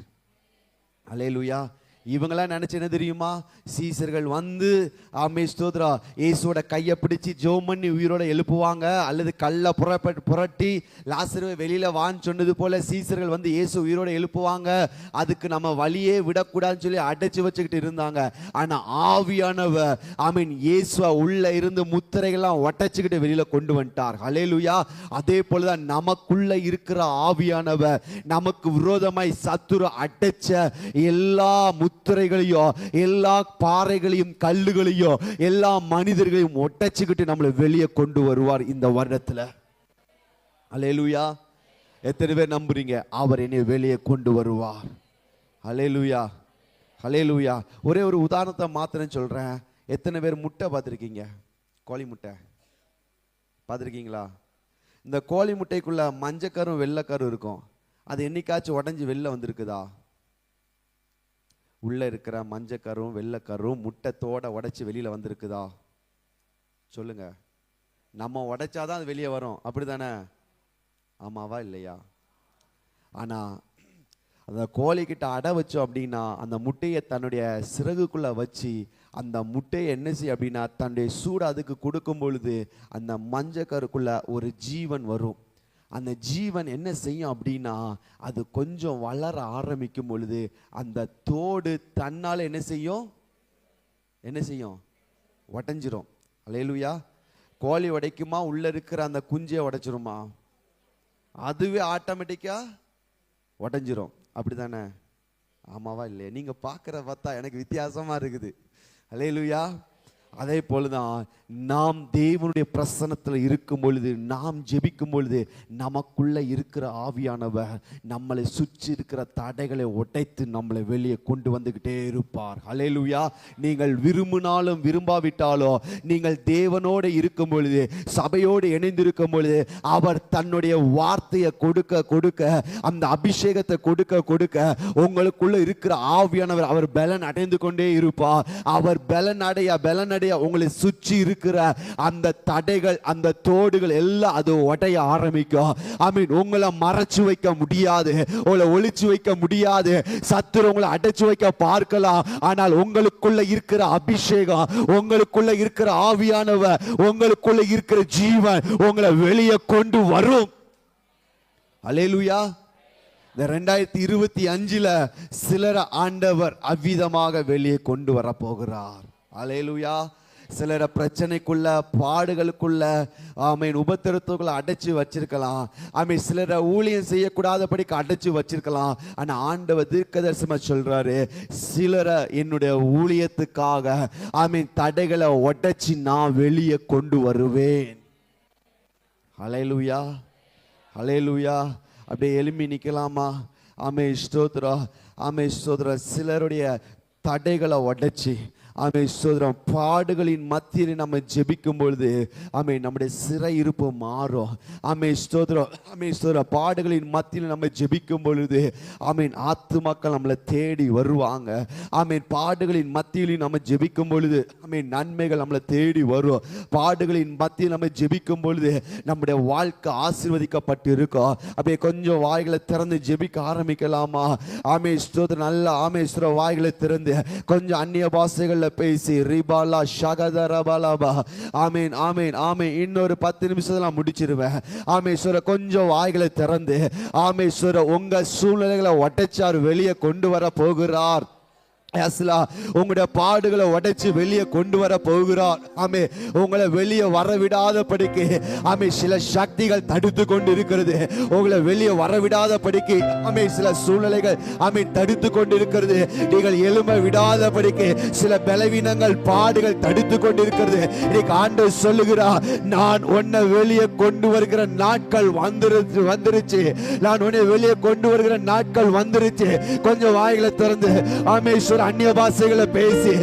அல்லேலூயா. இவங்கெல்லாம் நினைச்சு என்ன தெரியுமா? சீசர்கள் வந்து ஸ்தோத்ரா இயேசுவோட கையை பிடிச்சி ஜெபம் பண்ணி உயிரோட எழுப்புவாங்க, அல்லது கல்லை புரட்டி லாசருவை வெளியில வான்னு சொன்னது போல சீசர்கள் வந்து இயேசு உயிரோட எழுப்புவாங்க. அதுக்கு நம்ம வழியே விடக்கூடாதுன்னு சொல்லி அடைச்சு வச்சுக்கிட்டு இருந்தாங்க. ஆனா ஆவியானவர் இயேசுவ உள்ள இருந்து முத்திரைகள்லாம் ஒட்டச்சுக்கிட்டு வெளியில கொண்டு வந்துட்டார். அல்லேலூயா. அதே போலதான் நமக்குள்ள இருக்கிற ஆவியானவர் நமக்கு விரோதமாய் சத்துரு அடைச்ச எல்லா முத்திரைகளையோ, எல்லா பாறைகளையும், கல்லுகளையோ, எல்லா மனிதர்களையும் ஒட்டச்சுக்கிட்டு நம்மளை வெளியே கொண்டு வருவார் இந்த வருடத்துல. அல்லேலூயா. எத்தனை பேர் நம்புறீங்க? அவர் என்னை வெளியே கொண்டு வருவார். அல்லேலூயா, அல்லேலூயா. ஒரே ஒரு உதாரணத்தை மாத்திரம் சொல்றேன். எத்தனை பேர் முட்டை பார்த்துருக்கீங்க? கோழி முட்டை பார்த்துருக்கீங்களா? இந்த கோழி முட்டைக்குள்ள மஞ்சக்கரும் வெள்ளைக்கரும் இருக்கும். அது என்னைக்காச்சும் உடஞ்சி வெளில வந்திருக்குதா? உள்ள இருக்கிற மஞ்சக்கரும் வெள்ளைக்கரும் முட்டைத்தோட உடைச்சி வெளியில வந்திருக்குதா? சொல்லுங்க. நம்ம உடைச்சாதான் அது வெளியே வரும். அப்படிதானே? ஆமாவா இல்லையா? ஆனா அந்த கோழிக்கிட்ட அடை வச்சோம் அப்படின்னா, அந்த முட்டையை தன்னுடைய சிறகுக்குள்ள வச்சு அந்த முட்டையை என்ன செய்யும் அப்படின்னா, தன்னுடைய சூடு அதுக்கு கொடுக்கும் பொழுது அந்த மஞ்சக்கருக்குள்ள ஒரு ஜீவன் வரும். அந்த ஜீவன் என்ன செய்யும் அப்படின்னா, அது கொஞ்சம் வளர ஆரம்பிக்கும் பொழுது அந்த தோடு தன்னால என்ன செய்யும்? என்ன செய்யும்? உடைஞ்சிரும். அல்லேலூயா. கோழி உடைக்குமா? உள்ள இருக்கிற அந்த குஞ்சை உடைச்சிருமா? அதுவே ஆட்டோமேட்டிக்கா உடைஞ்சிரும். அப்படிதானே? ஆமாவா இல்லையா? நீங்க பார்க்குற பார்த்தா எனக்கு வித்தியாசமா இருக்குது. அல்லேலூயா. அதே போலதான் நாம் தேவனுடைய பிரசன்னத்தில் இருக்கும் பொழுது, நாம் ஜெபிக்கும் பொழுது, நமக்குள்ள இருக்கிற ஆவியானவர் நம்மளை சுற்றி இருக்கிற தடைகளை உடைத்து நம்மளை வெளியே கொண்டு வந்துகிட்டே இருப்பார். ஹல்லேலூயா. நீங்கள் விரும்பினாலும் விரும்பாவிட்டாலும், நீங்கள் தேவனோடு இருக்கும் பொழுது, சபையோடு இணைந்திருக்கும் பொழுது, அவர் தன்னுடைய வார்த்தையை கொடுக்க கொடுக்க, அந்த அபிஷேகத்தை கொடுக்க கொடுக்க, உங்களுக்குள்ள இருக்கிற ஆவியானவர் அவர் பலன் அடைந்து கொண்டே இருப்பார். அவர் பலன் அடைய உங்களை சுற்றி இருக்கிற அந்த தடைகள், அந்த தோடுகள் எல்லாம் அது உடைய ஆரம்பிக்கும். ஆமீன். உங்களை மறைச்சு வைக்க முடியாது, உங்களை ஒளிச்சு வைக்க முடியாது, சத்துரு உங்களை அடைச்சு வைக்க பார்க்கலாம். ஆனால் உங்களுக்குள்ள இருக்கிற அபிஷேகம், உங்களுக்குள்ள இருக்கிற ஆவியானவர், உங்களுக்குள்ள இருக்கிற ஜீவன் உங்களை வெளியே கொண்டு வரும். அல்லேலூயா. இந்த 2025 சிலர் ஆண்டவர் அவ்விதமாக வெளியே கொண்டு வர போகிறார். அல்லேலூயா. சிலர பிரச்சனைக்குள்ள, பாடுகளுக்குள்ள, ஆமீன், உபத்திரத்துக்குள்ள அடைச்சு வச்சிருக்கலாம். ஆமீன். சிலரை ஊழியம் செய்யக்கூடாதபடிக்கு அடைச்சு வச்சிருக்கலாம். ஆனா ஆண்டவர் தீர்க்கதரிசனமா சொல்றாரு, சிலரை என்னுடைய ஊழியத்துக்காக, ஆமீன், தடைகளை உடைச்சு நான் வெளியே கொண்டு வருவேன். ஹல்லேலூயா. ஹல்லேலூயா. அப்படியே எழும்பி நிக்கலாமா? ஆமே ஸ்தோத்திரம், ஆமே ஸ்தோத்திரம். சிலருடைய தடைகளை உடைச்சி, ஆமே ஸ்தோத்திரம், பாடுகளின் மத்தியில் நம்ம ஜெபிக்கும் பொழுது, ஆமே, நம்முடைய சிறை இருப்பு மாறும். ஆமே ஸ்தோத்திரம், ஆமே ஸ்தோத்திரம். பாடுகளின் மத்தியில் நம்ம ஜெபிக்கும் பொழுது, ஆமீன், ஆத்துமாக்கள் நம்மளை தேடி வருவாங்க. ஆமீன். பாடுகளின் மத்தியில் நம்ம ஜெபிக்கும் பொழுது, ஆமீன், நன்மைகள் நம்மளை தேடி வரும். பாடுகளின் மத்தியில் நம்ம ஜெபிக்கும் பொழுது நம்முடைய வாழ்க்கை ஆசீர்வதிக்கப்பட்டு இருக்கும். அப்படியே கொஞ்சம் வாய்களை திறந்து ஜெபிக்க ஆரம்பிக்கலாமா? ஆமே ஸ்தோத்திரம். நல்ல ஆமே ஸ்தோத்திரம் வாய்களை திறந்து கொஞ்சம் அந்நிய பாஷைகள் பேசி ரிபாலா ஷகதரபாலாபா. ஆமீன், ஆமீன், ஆமீன். இன்னொரு 10 நிமிஷத்துல நான் முடிச்சிருவேன். ஆமேஸ்வர கொஞ்சம் வாய்களை திறந்து, ஆமேஸ்வர உங்க சூழ்நிலைகளை உடைச்சார் வெளியே கொண்டு வர போகிறார். உங்களுடைய பாடுகளை உடைச்சு வெளியே கொண்டு வர போகிறார். ஆமே. உங்களை வெளியே வரவிடாதபடிக்கு, ஆமே, சில சக்திகள் தடுத்து கொண்டு இருக்கிறது. உங்களை வெளியே வரவிடாதபடிக்கு, ஆமே, சில சூழ்நிலைகள், ஆமே, தடுத்து கொண்டு இருக்கிறது. நீங்கள் எழும்ப விடாதபடிக்கு சில பலவீனங்கள், பாடுகள் தடுத்து கொண்டு இருக்கிறது. இன்னைக்கு ஆண்டவர் சொல்லுகிறார், நான் உன்னை வெளியே கொண்டு வருகிற நாட்கள் வந்துருச்சு. நான் உன்னை வெளியே கொண்டு வருகிற நாட்கள் வந்துருச்சு. கொஞ்சம் வாய்களை திறந்து ஆமேஸ்வர அந்நிய பாஷைகளை பேசி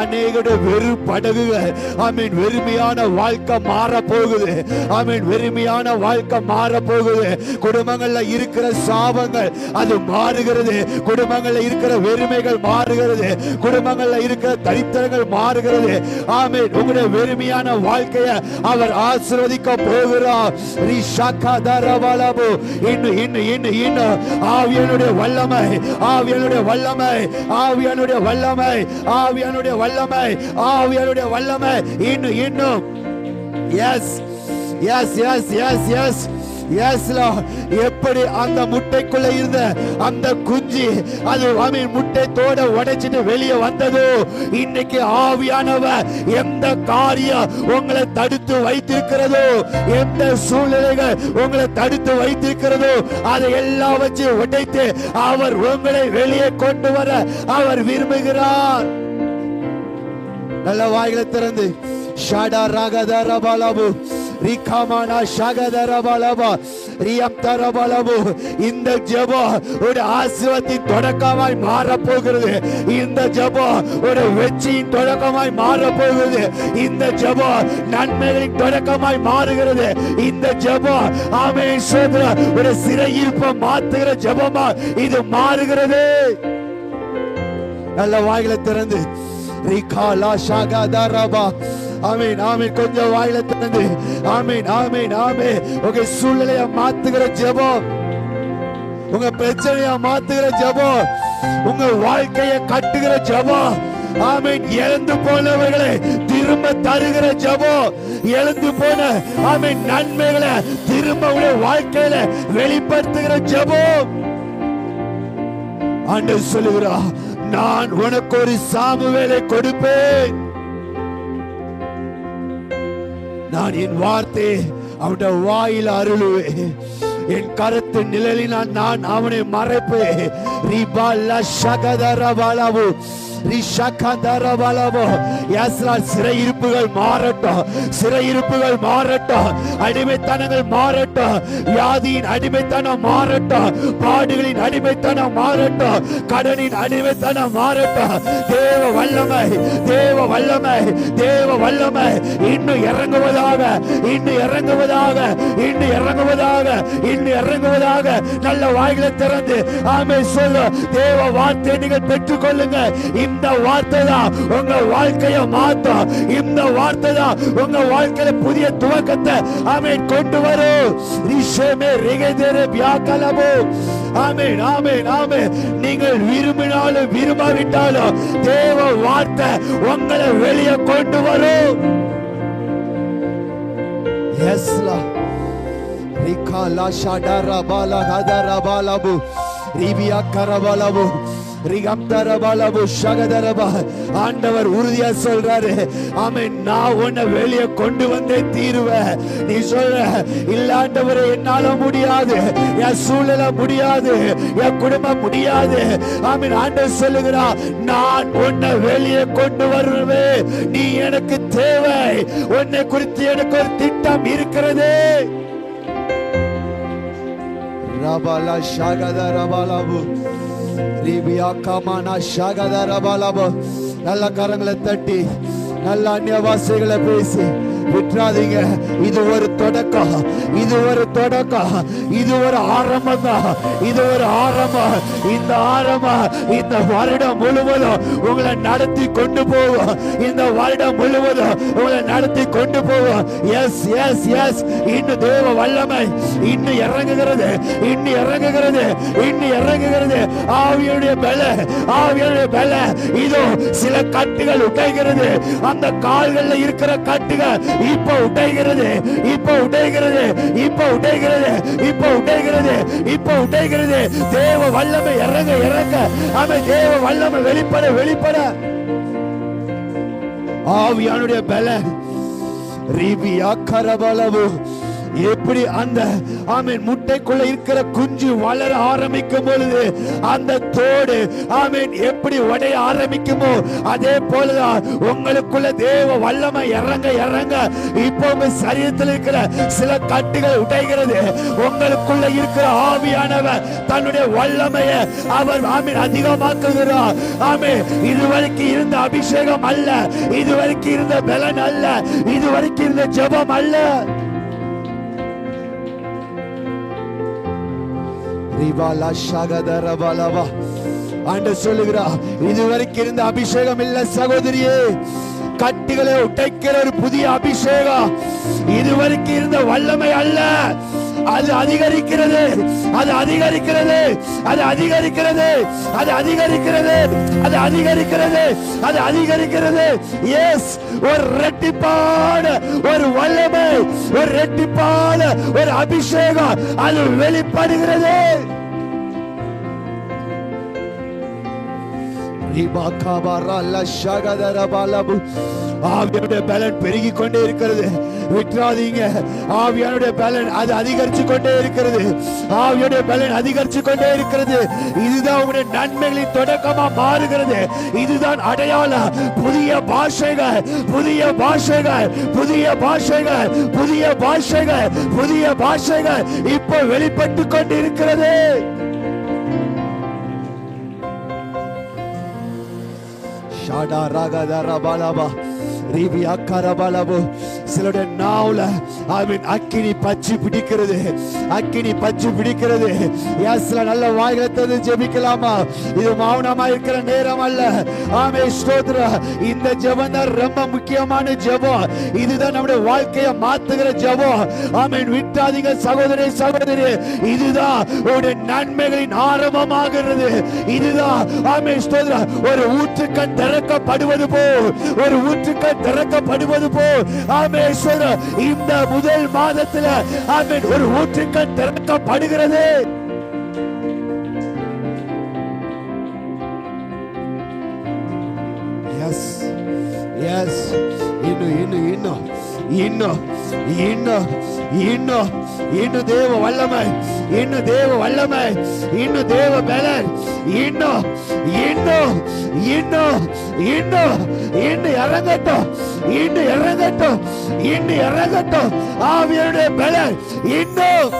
அநேகருடைய வெறும் படகுகள், ஆமீன், வெறுமையான வாழ்க்கை மாற போகுது. ஆமீன். வெறுமையான வாழ்க்கை மாற போகுது. குடும்பங்கள்ல இருக்கிற சாபங்கள் அது மாறுகிறது. குடும்பங்கள்ல இருக்கிற வெறுமைகள் மாறுகிறது. குடும்பங்கள்ல இருக்கிற தரித்திரங்கள் மாறுகிறது. ஆமீன். உங்களுடைய வெறுமையான வாழ்க்கையை அவர் ஆசீர்வதிக்க போகிறார். இன்னும் ஆவியானுடைய வல்லமை, ஆவியானுடைய வல்லமை, ஆவியானுடைய வல்லமை, ஆவியானுடைய வல்லமை, ஆவியானுடைய வல்லமை. இன்னும் yes yes yes yes yes yes lord. எப்படி அந்த முட்டைக்குள்ள இருந்த அந்த குஞ்சு அது ஆமீன் முட்டை தோட உடைச்சிட்டு வெளியே வந்ததோ, இன்னைக்கு ஆவியானவர் எந்த காரியம் உங்களை தடுத்து வைத்திருக்கிறதோ, எந்த சூழ்நிலைகள் உங்களை தடுத்து வைத்திருக்கிறதோ, அதை எல்லாம் வச்சு உடைத்து அவர் உங்களை வெளியே கொண்டு வர அவர் விரும்புகிறார். நல்ல வாய்களை திறந்து ஷாடா ராகதரபாலபு ரிகாமானா ஷகதரபாலபா ரியம்தரபாலபு. இந்த ஜெபம் ஒரு ஆசீர்வாதத்தின் தொடக்கமாய் மாற போகிறது. இந்த ஜெபம் ஒரு வெற்றியின் தொடக்கமாய் மாற போகிறது. இந்த ஜெபம் நன்மைகளின் தொடக்கமாய் மாறுகிறது. இந்த ஜெபம் ஆமென் சோதரா ஒரு சிறையிருப்பை மாற்றுகிற ஜெபமா இது மாறுகிறது. நல்ல வாய்களை திறந்து ரிகாலா ஷகதரபா. ஆமீன், ஆமீன். கொஞ்சம் வாயில திறந்து ஆமீன், ஆமீன், ஆமீன். உங்க சூழ்நிலையை மாத்துகிற ஜெபம், உங்க பிரச்சனையை மாத்துகிற ஜெபம், உங்க வாழ்க்கையை கட்டுகிற ஜெபம். ஆமீன். இழந்து போனவர்களை திரும்ப தருகிற ஜெபம், இழந்து போன ஆமீன் நன்மைகளை திரும்ப உங்களுடைய வாழ்க்கையில வெளிப்படுத்துகிற ஜெபம். ஆண்டவர் சொல்லுகிறார், நான் உனக்கு ஒரு சாமுவேலை கொடுப்பேன். நான் என் வார்த்தை அவனுடைய வாயில் அருளுவேன். என் கருத்து நிழலினால் நான் அவனை மறைப்பேன். ரிபாலா ஷகதரபாலவு சிறையிருப்புகள் மாறட்டும், சிறையிருப்புகள் மாறட்டும், அடிமைத்தனங்கள் மாறட்டும், வியாதியின் அடிமைத்தனம் மாறட்டும், பாடுகளின் அடிமைத்தனம் மாறட்டும், கடனின் அடிமைத்தனம் மாறட்டும். தேவ வல்லமை, தேவ வல்லமை, தேவ வல்லமை இன்னும் இறங்குவதாக, இன்னும் இறங்குவதாக, இன்னும் இறங்குவதாக, இன்னும் இறங்குவதாக. நல்ல வாய்களை திறந்து ஆமென் சொல்லு. தேவ வார்த்தை நீங்கள் பெற்றுக் கொள்ளுங்க. இந்த வார்த்தை தான் உங்க வாழ்க்கையை மாற்றும். இந்த வார்த்தை தான் உங்க வாழ்க்கையில புதிய துவக்கத்தை ஆமென் கொண்டு வரும். ரிஷமே ரிகதேரே பியாகலபோ. ஆமென், ஆமென், ஆமென். நீங்கள் விரும்பினாலும் விரும்பாவிட்டாலும் தேவ வார்த்தை உங்களை வெளியே கொண்டு வரும். எஸ் லா ரிகாலா ஷாடரா பாலா ஹதரா பாலபு ரிபியா கரபாலபு ஆண்டவர் உறுதியா சொல்றாரு, ஆமென், நான் உன்னை வெளியே கொண்டு வந்தே தீருவேன். நீ சொல்ற இல்ல ஆண்டவரே என்னால முடியாது, என் சூழல முடியாது, என் குடும்பம் முடியாது. ஆமென். ஆண்டவர் சொல்லுகிறா, நான் உன்னை வெளியே கொண்டு வருவேன். நீ எனக்கு தேவை. உன்னை குறித்து எனக்கு ஒரு திட்டம் இருக்கிறது. ரபாலா ஷாகதா ரபாலாபு நல்ல கரங்களை தட்டி நல்ல அந்நிய வார்த்தைகளை பேசி விட்டுறாதீங்க. இது ஒரு தொடக்கம், இது ஒரு தொடக்கம், இது ஒரு ஆரம்பம் தான், இது ஒரு ஆரம்பம். இந்த ஆரம்பம் இந்த வருடம் முழுவதும் உங்களை நடத்தி கொண்டு போகும். இந்த வருடம் முழுவதும் உங்களை நடத்தி கொண்டு போகும். Yes yes yes. இன்னும் தேவ வல்லமை இன்னும் இறங்குகிறது, இன்னும் இறங்குகிறது, இன்னும் இறங்குகிறது. ஆவியுடைய பல, ஆவியுடைய பல. இதோ சில கட்டுகள் உடைகிறது. அந்த கால்களில் இருக்கிற கட்டுகள் இப்ப உடைகிறது, இப்ப உடைகிறது, இப்ப உடைகிறது, இப்ப உடைகிறது, இப்ப உடைகிறது. தேவ வல்லமை இறங்க இறங்க அவன் தேவ வல்லமை வெளிப்பட வெளிப்பட ஆவியானுடைய பலன் ரிபியா கரபலவு எப்படி அந்த ஆமென் முட்டைக்குள்ள இருக்கிற குஞ்சு வளர ஆரம்பிக்கும் பொழுது அந்த தோடு ஆமென் எப்படி உடைய ஆரம்பிக்குமோ அதே போலதான் உங்களுக்குள்ள தேவ வல்லமை இறங்க இறங்க இப்போ உங்க சரீரத்தில் இருக்கிற சில கட்டுகள் உடைகிறது. உங்களுக்குள்ள இருக்கிற ஆவியானவர் தன்னுடைய வல்லமையை அவர் ஆமென் அதிகமாக்குகிறார். ஆமென். இதுவரைக்கும் இருந்த அபிஷேகம் அல்ல, இதுவரைக்கும் இருந்த பலன் அல்ல, இதுவரைக்கும் இருந்த ஜெபம் அல்ல. ஆண்டவர் சொல்லுகிறார், இதுவரைக்கும் இருந்த அபிஷேகம் இல்ல சகோதரியே, கட்டுகளை உடைக்கிற ஒரு புதிய அபிஷேகம். இதுவரைக்கும் இருந்த வல்லமை அல்ல, அது அதிகரிக்கிறது, அது அதிகரிக்கிறது, அது அதிகரிக்கிறது, அது அதிகரிக்கிறது, அது அதிகரிக்கிறது, அது அதிகரிக்கிறது. எஸ், ஒரு இரட்டிப்பான ஒரு வல்லமை, ஒரு இரட்டிப்பான ஒரு அபிஷேகம் அது வெளிப்படுகிறது. ஆவியானுடைய பலன் பெருகி கொண்டே இருக்கிறது. விட்டுறாதீங்க. ஆவியானுடைய பலன் அது அதிகரிச்சு கொண்டே இருக்கிறது. ஆவியானுடைய பலன் அதிகரிச்சு கொண்டே இருக்கிறது. இதுதான் உங்களுடைய நன்மைகளின் தொடக்கமா மாறுகிறது. இதுதான் அடையாளம். புதிய பாஷைகள், புதிய பாஷைகள், புதிய பாஷைகள், புதிய பாஷைகள், புதிய பாஷைகள் இப்போ வெளிப்பட்டு கொண்டு இருக்கிறது. ஷாடா ராகதா பாலாபா ரிபியா கரபாலபு. சிலருடைய நாவுல ஆமென் அக்கினி பச்சி பிடிக்கிறது, அக்கினி பச்சி பிடிக்கிறது. யாஸ்ல நல்ல வாய்களை ஜெபிக்கலாமா? இது மௌனமா இருக்கிற நேரம் அல்ல. ஆமென், ஸ்தோத்திரம். இந்த ஜெபம் தான் ரொம்ப முக்கியமான ஜெபம். இதுதான் நம்முடைய வாழ்க்கையை மாத்துகிற ஜெபம். ஆமென். விட்டாதீங்க சகோதரி சகோதரி. இதுதான் உங்களுடைய நன்மைகளின் ஆரம்பமாகிறது. இதுதான் ஆமென், ஸ்தோத்திரம். ஒரு ஊற்றுக்கண் திறக்கப்படுவது போல், ஒரு ஊற்றுக்கண் திறக்கப்படுவது போல் ஆமென், இந்த முதல் மாதத்தில் ஆமென் ஒரு ஊற்றுக்கண் திறக்கப்படுகிறது. Yes yes. இன்னும் இன்னும் இன்னும் இன்னும் இன்னும் இன்னும் இன்னும் தேவ வல்லமை, இன்னும் தேவ வல்லமை, இன்னும் தேவ பலன், இன்னும் இன்னும் இன்னும் இன்னும் இன்னும் இறங்கட்டும், இன்னும் இறங்கட்டும், இன்னும் இறங்கட்டும். ஆவியானவருடைய பலன் இன்னும்.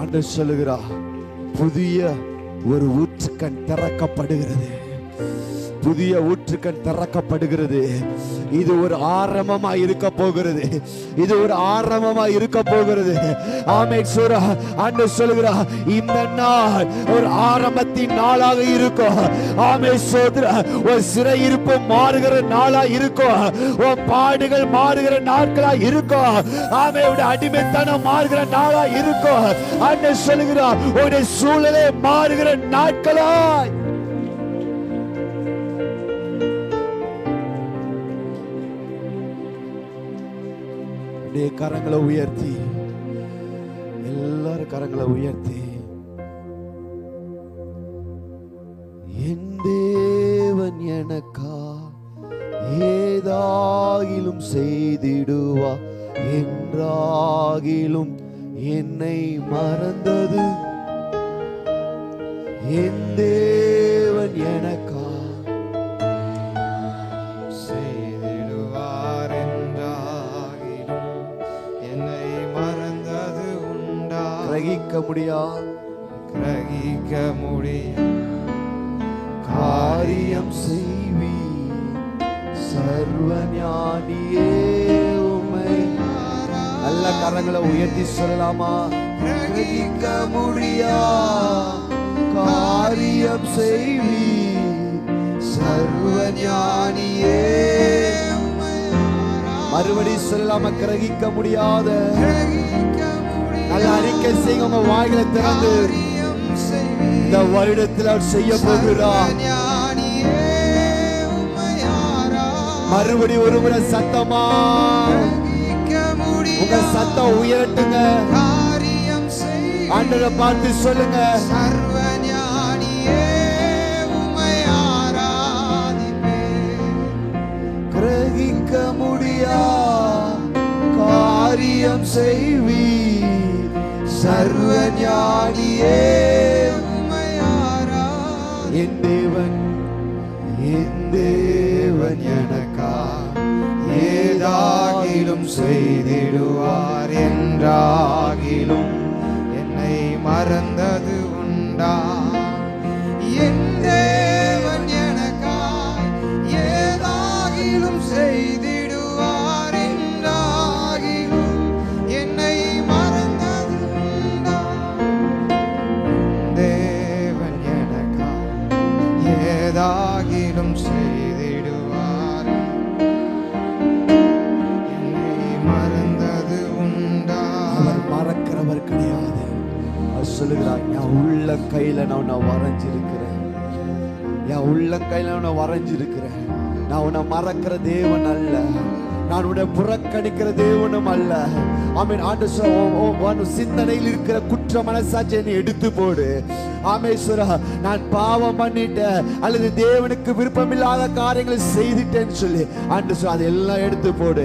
ஆண்டவர் சொல்லுகிறார், புதிய ஒரு ஊற்றுக்கண் திறக்கப்படுகிறது, புதிய ஊற்றுக்கண் திறக்கப்படுகிறது. இது ஒரு ஆரம்பமா இருக்க போகிறது, இது ஒரு ஆரம்பமா இருக்க போகிறது. ஆமென். ஆண்டவர் சொல்லுகிறார், இந்த நாள் ஒரு ஆரம்பத்தின் நாளாக இருக்கும். ஆமென். ஒரு சிறையிருப்பு மாறுகிற நாளா இருக்கும், ஒரு பாடுகள் மாறுகிற நாட்களா இருக்கும். ஆமென். அடிமைத்தனம் மாறுகிற நாளா இருக்கும். ஆண்டவர் சொல்லுகிறார், ஒரு சூழலை மாறுகிற நாட்களாய். கரங்களை உயர்த்தி, எல்லாரும் கரங்களை உயர்த்தி, என் தேவன் எனக்கா ஏதாகிலும் செய்திடுவா, என்றாகிலும் என்னை மறந்தது. என் தேவன் எனக்கா கிரகிக்க முடியா காரியம் செய்வி, சர்வஞானியே உம்மை. நல்ல கரங்களை உயர்த்தி சொல்லலாமா? கிரகிக்க முடியா காரியம் செய்வி, சர்வஞானியே. மறுபடி சொல்லலாமா? கிரகிக்க முடியாத. நல்ல அறிக்கை செய்ய உங்க வாய்களை திறந்து, இந்த வருடத்தில் அவர் செய்ய போகிறார். மறுபடி ஒரு முறை சத்தமா உங்க சத்தம் உயரட்டுங்க. ஆண்டவரை பார்த்து சொல்லுங்க, கிரகிக்க முடியா காரியம் செய்வி, சர்வஞானியே. என் தேவன், என் தேவன் எனக்கா ஏதாகிலும் செய்திடுவார், என்றாகிலும் என்னை மறந்தது உண்டா? என் தேவன் எனக்கா ஏதாகிலும் செய்திடுவார், என்றாகிலும் என்னை மறந்தது உண்டா? தேவன் எனக்கா ஏதாகிலும் செய்திடுவார், என்னை மறந்தது உண்டா? அவர் மறக்கிறவர் கிடையாது. அவர் சொல்லுகிறார், என் உள்ள கையில நான் உன்னை வரைஞ்சிருக்கிறேன், என் உள்ள கையில உன்னை வரைஞ்சிருக்கிறேன். நான் உன்னை மறக்கிற தேவன் அல்ல, நான் உன்னை புறக்கணிக்கிற தேவனும் அல்ல. ஆமென். ஆண்டவர் சிந்தனையில் இருக்கிற குற்ற மனசாட்சியை எடுத்து போடு. ஆமேஸ்வரா, நான் பாவம் பண்ணிட்டேன் அல்லது தேவனுக்கு விருப்பமில்லாத காரியங்களை செய்துட்டேன்னு சொல்லி ஆண்டவர் அதெல்லாம் எடுத்து போடு.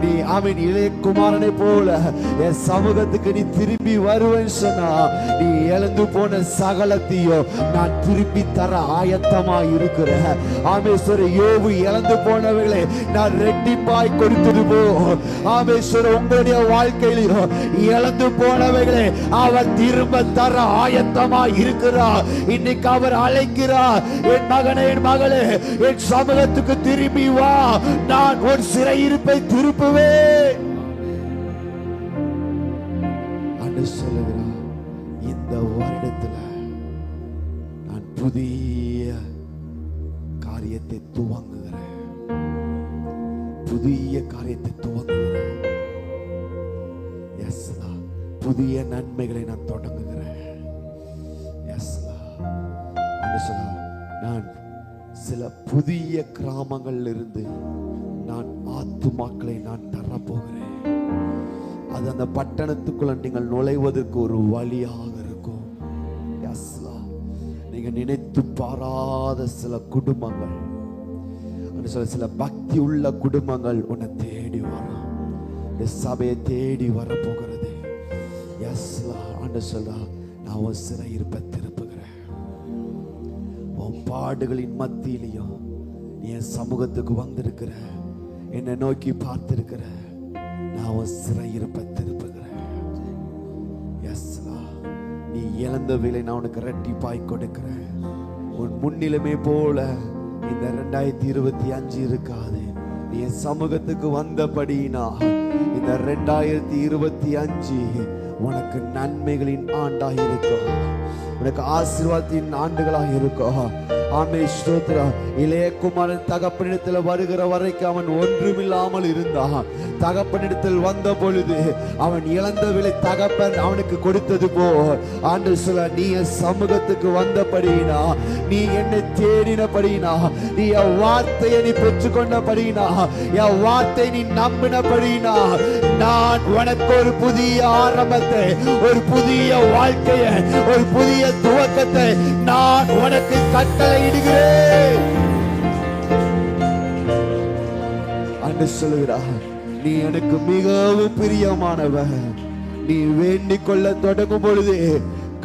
நீ ஆமென் இளைய குமாரனை போல என் சமூகத்துக்கு நீ திரும்பி வருவேன்னு சொன்னா, நீ இழந்து போன சகலத்தையும் நான் திருப்பி தர ஆயத்தமா இருக்கிறேன். ஆமேஸ்வர, யோபு இழந்து போனவர்களை நான் ரெட்டிப்பாய் கொடுத்துடுவோம். ஆமேஸ்வர, உங்களுடைய வாழ்க்கையிலும் இழந்து போனவைகளை அவர் திரும்ப தர ஆயத்தமா இருக்கிறார். இன்னைக்கு அவர் அழைக்கிறார், என் மகனே, என் மகளே, என் சமூகத்துக்கு திரும்பி வா, நான் உன் சிறையிருப்பை திருப்புவேன். ஆண்டவர் சொல்லுகிறார், இந்த வருடத்துல நான் புதிய காரியத்தை துவங்குகிறேன், புதிய காரியத்தை துவங்குகிறேன். புதிய நன்மைகளை நான் தொடங்குகிறேன். நான் சில புதிய கிராமங்கள் இருந்து நான் ஆத்துமாக்களை நான் தரப்போகிறேன். அது அந்த பட்டணத்துக்குள்ள நீங்கள் நுழைவதற்கு ஒரு வழியாக இருக்கும். நீங்க நினைத்து பாராத சில குடும்பங்கள், சில பக்தி உள்ள குடும்பங்கள் உன்னை தேடி வரும். இந்த சபையை தேடி வர போகிறது. எஸ் ஆண்டு சொல்றா, நான் உன் சிறையிருப்பை திருப்புகிறேன். உன் பாடுகளின் மத்தியிலையும் நீ என் சமூகத்துக்கு வந்திருக்கிற, என்னை நோக்கி பார்த்திருக்கிற, நான் உன் சிறையிருப்பை திருப்புகிறேன். எஸ் நீ இழந்த வேலை நான் உனக்கு இரட்டிப்பாய் கொடுக்கிறேன். உன் முன்னிலைமை போல இந்த 2025 இருக்காது. நீ என் சமூகத்துக்கு வந்தபடினா இந்த 2025 உனக்கு நன்மைகளின் ஆண்டாக இருக்கும், உனக்கு ஆசீர்வாதத்தின் ஆண்டுகளாக இருக்கும். ஆமே ஸ்தோத்திரம். இளைய குமாரன் தகப்பனிடத்தில் வருகிற வரைக்கும் அவன் ஒன்றுமில்லாமல் இருந்தான். தகப்பனிடத்தில் வந்த பொழுது அவன் இழந்த விலை தகப்பன் அவனுக்கு கொடுத்தது போ ஆண்டு சொல்ல, நீ என் சமூகத்துக்கு வந்தபடினா, நீ என்னை தேடினபடினா, நீ என் வார்த்தையை நீ பெற்றுக்கொண்டபடினா, என் வார்த்தை நீ நம்பினபடினா, நான் உனக்கு ஒரு புதிய ஆரம்பத்தை, ஒரு புதிய வாழ்க்கையை, ஒரு புதிய துவக்கத்தை நான் உனக்கு கட்டளை இடுகிறேன் என்று சொல்லுகிறார். நீ எனக்கு மிகவும் பிரியமானவன். நீ வேண்டிக் கொள்ள தொடங்கும் பொழுது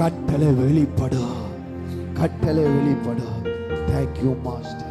கட்டளை வெளிப்படும், கட்டளை வெளிப்படும். Thank you, Master.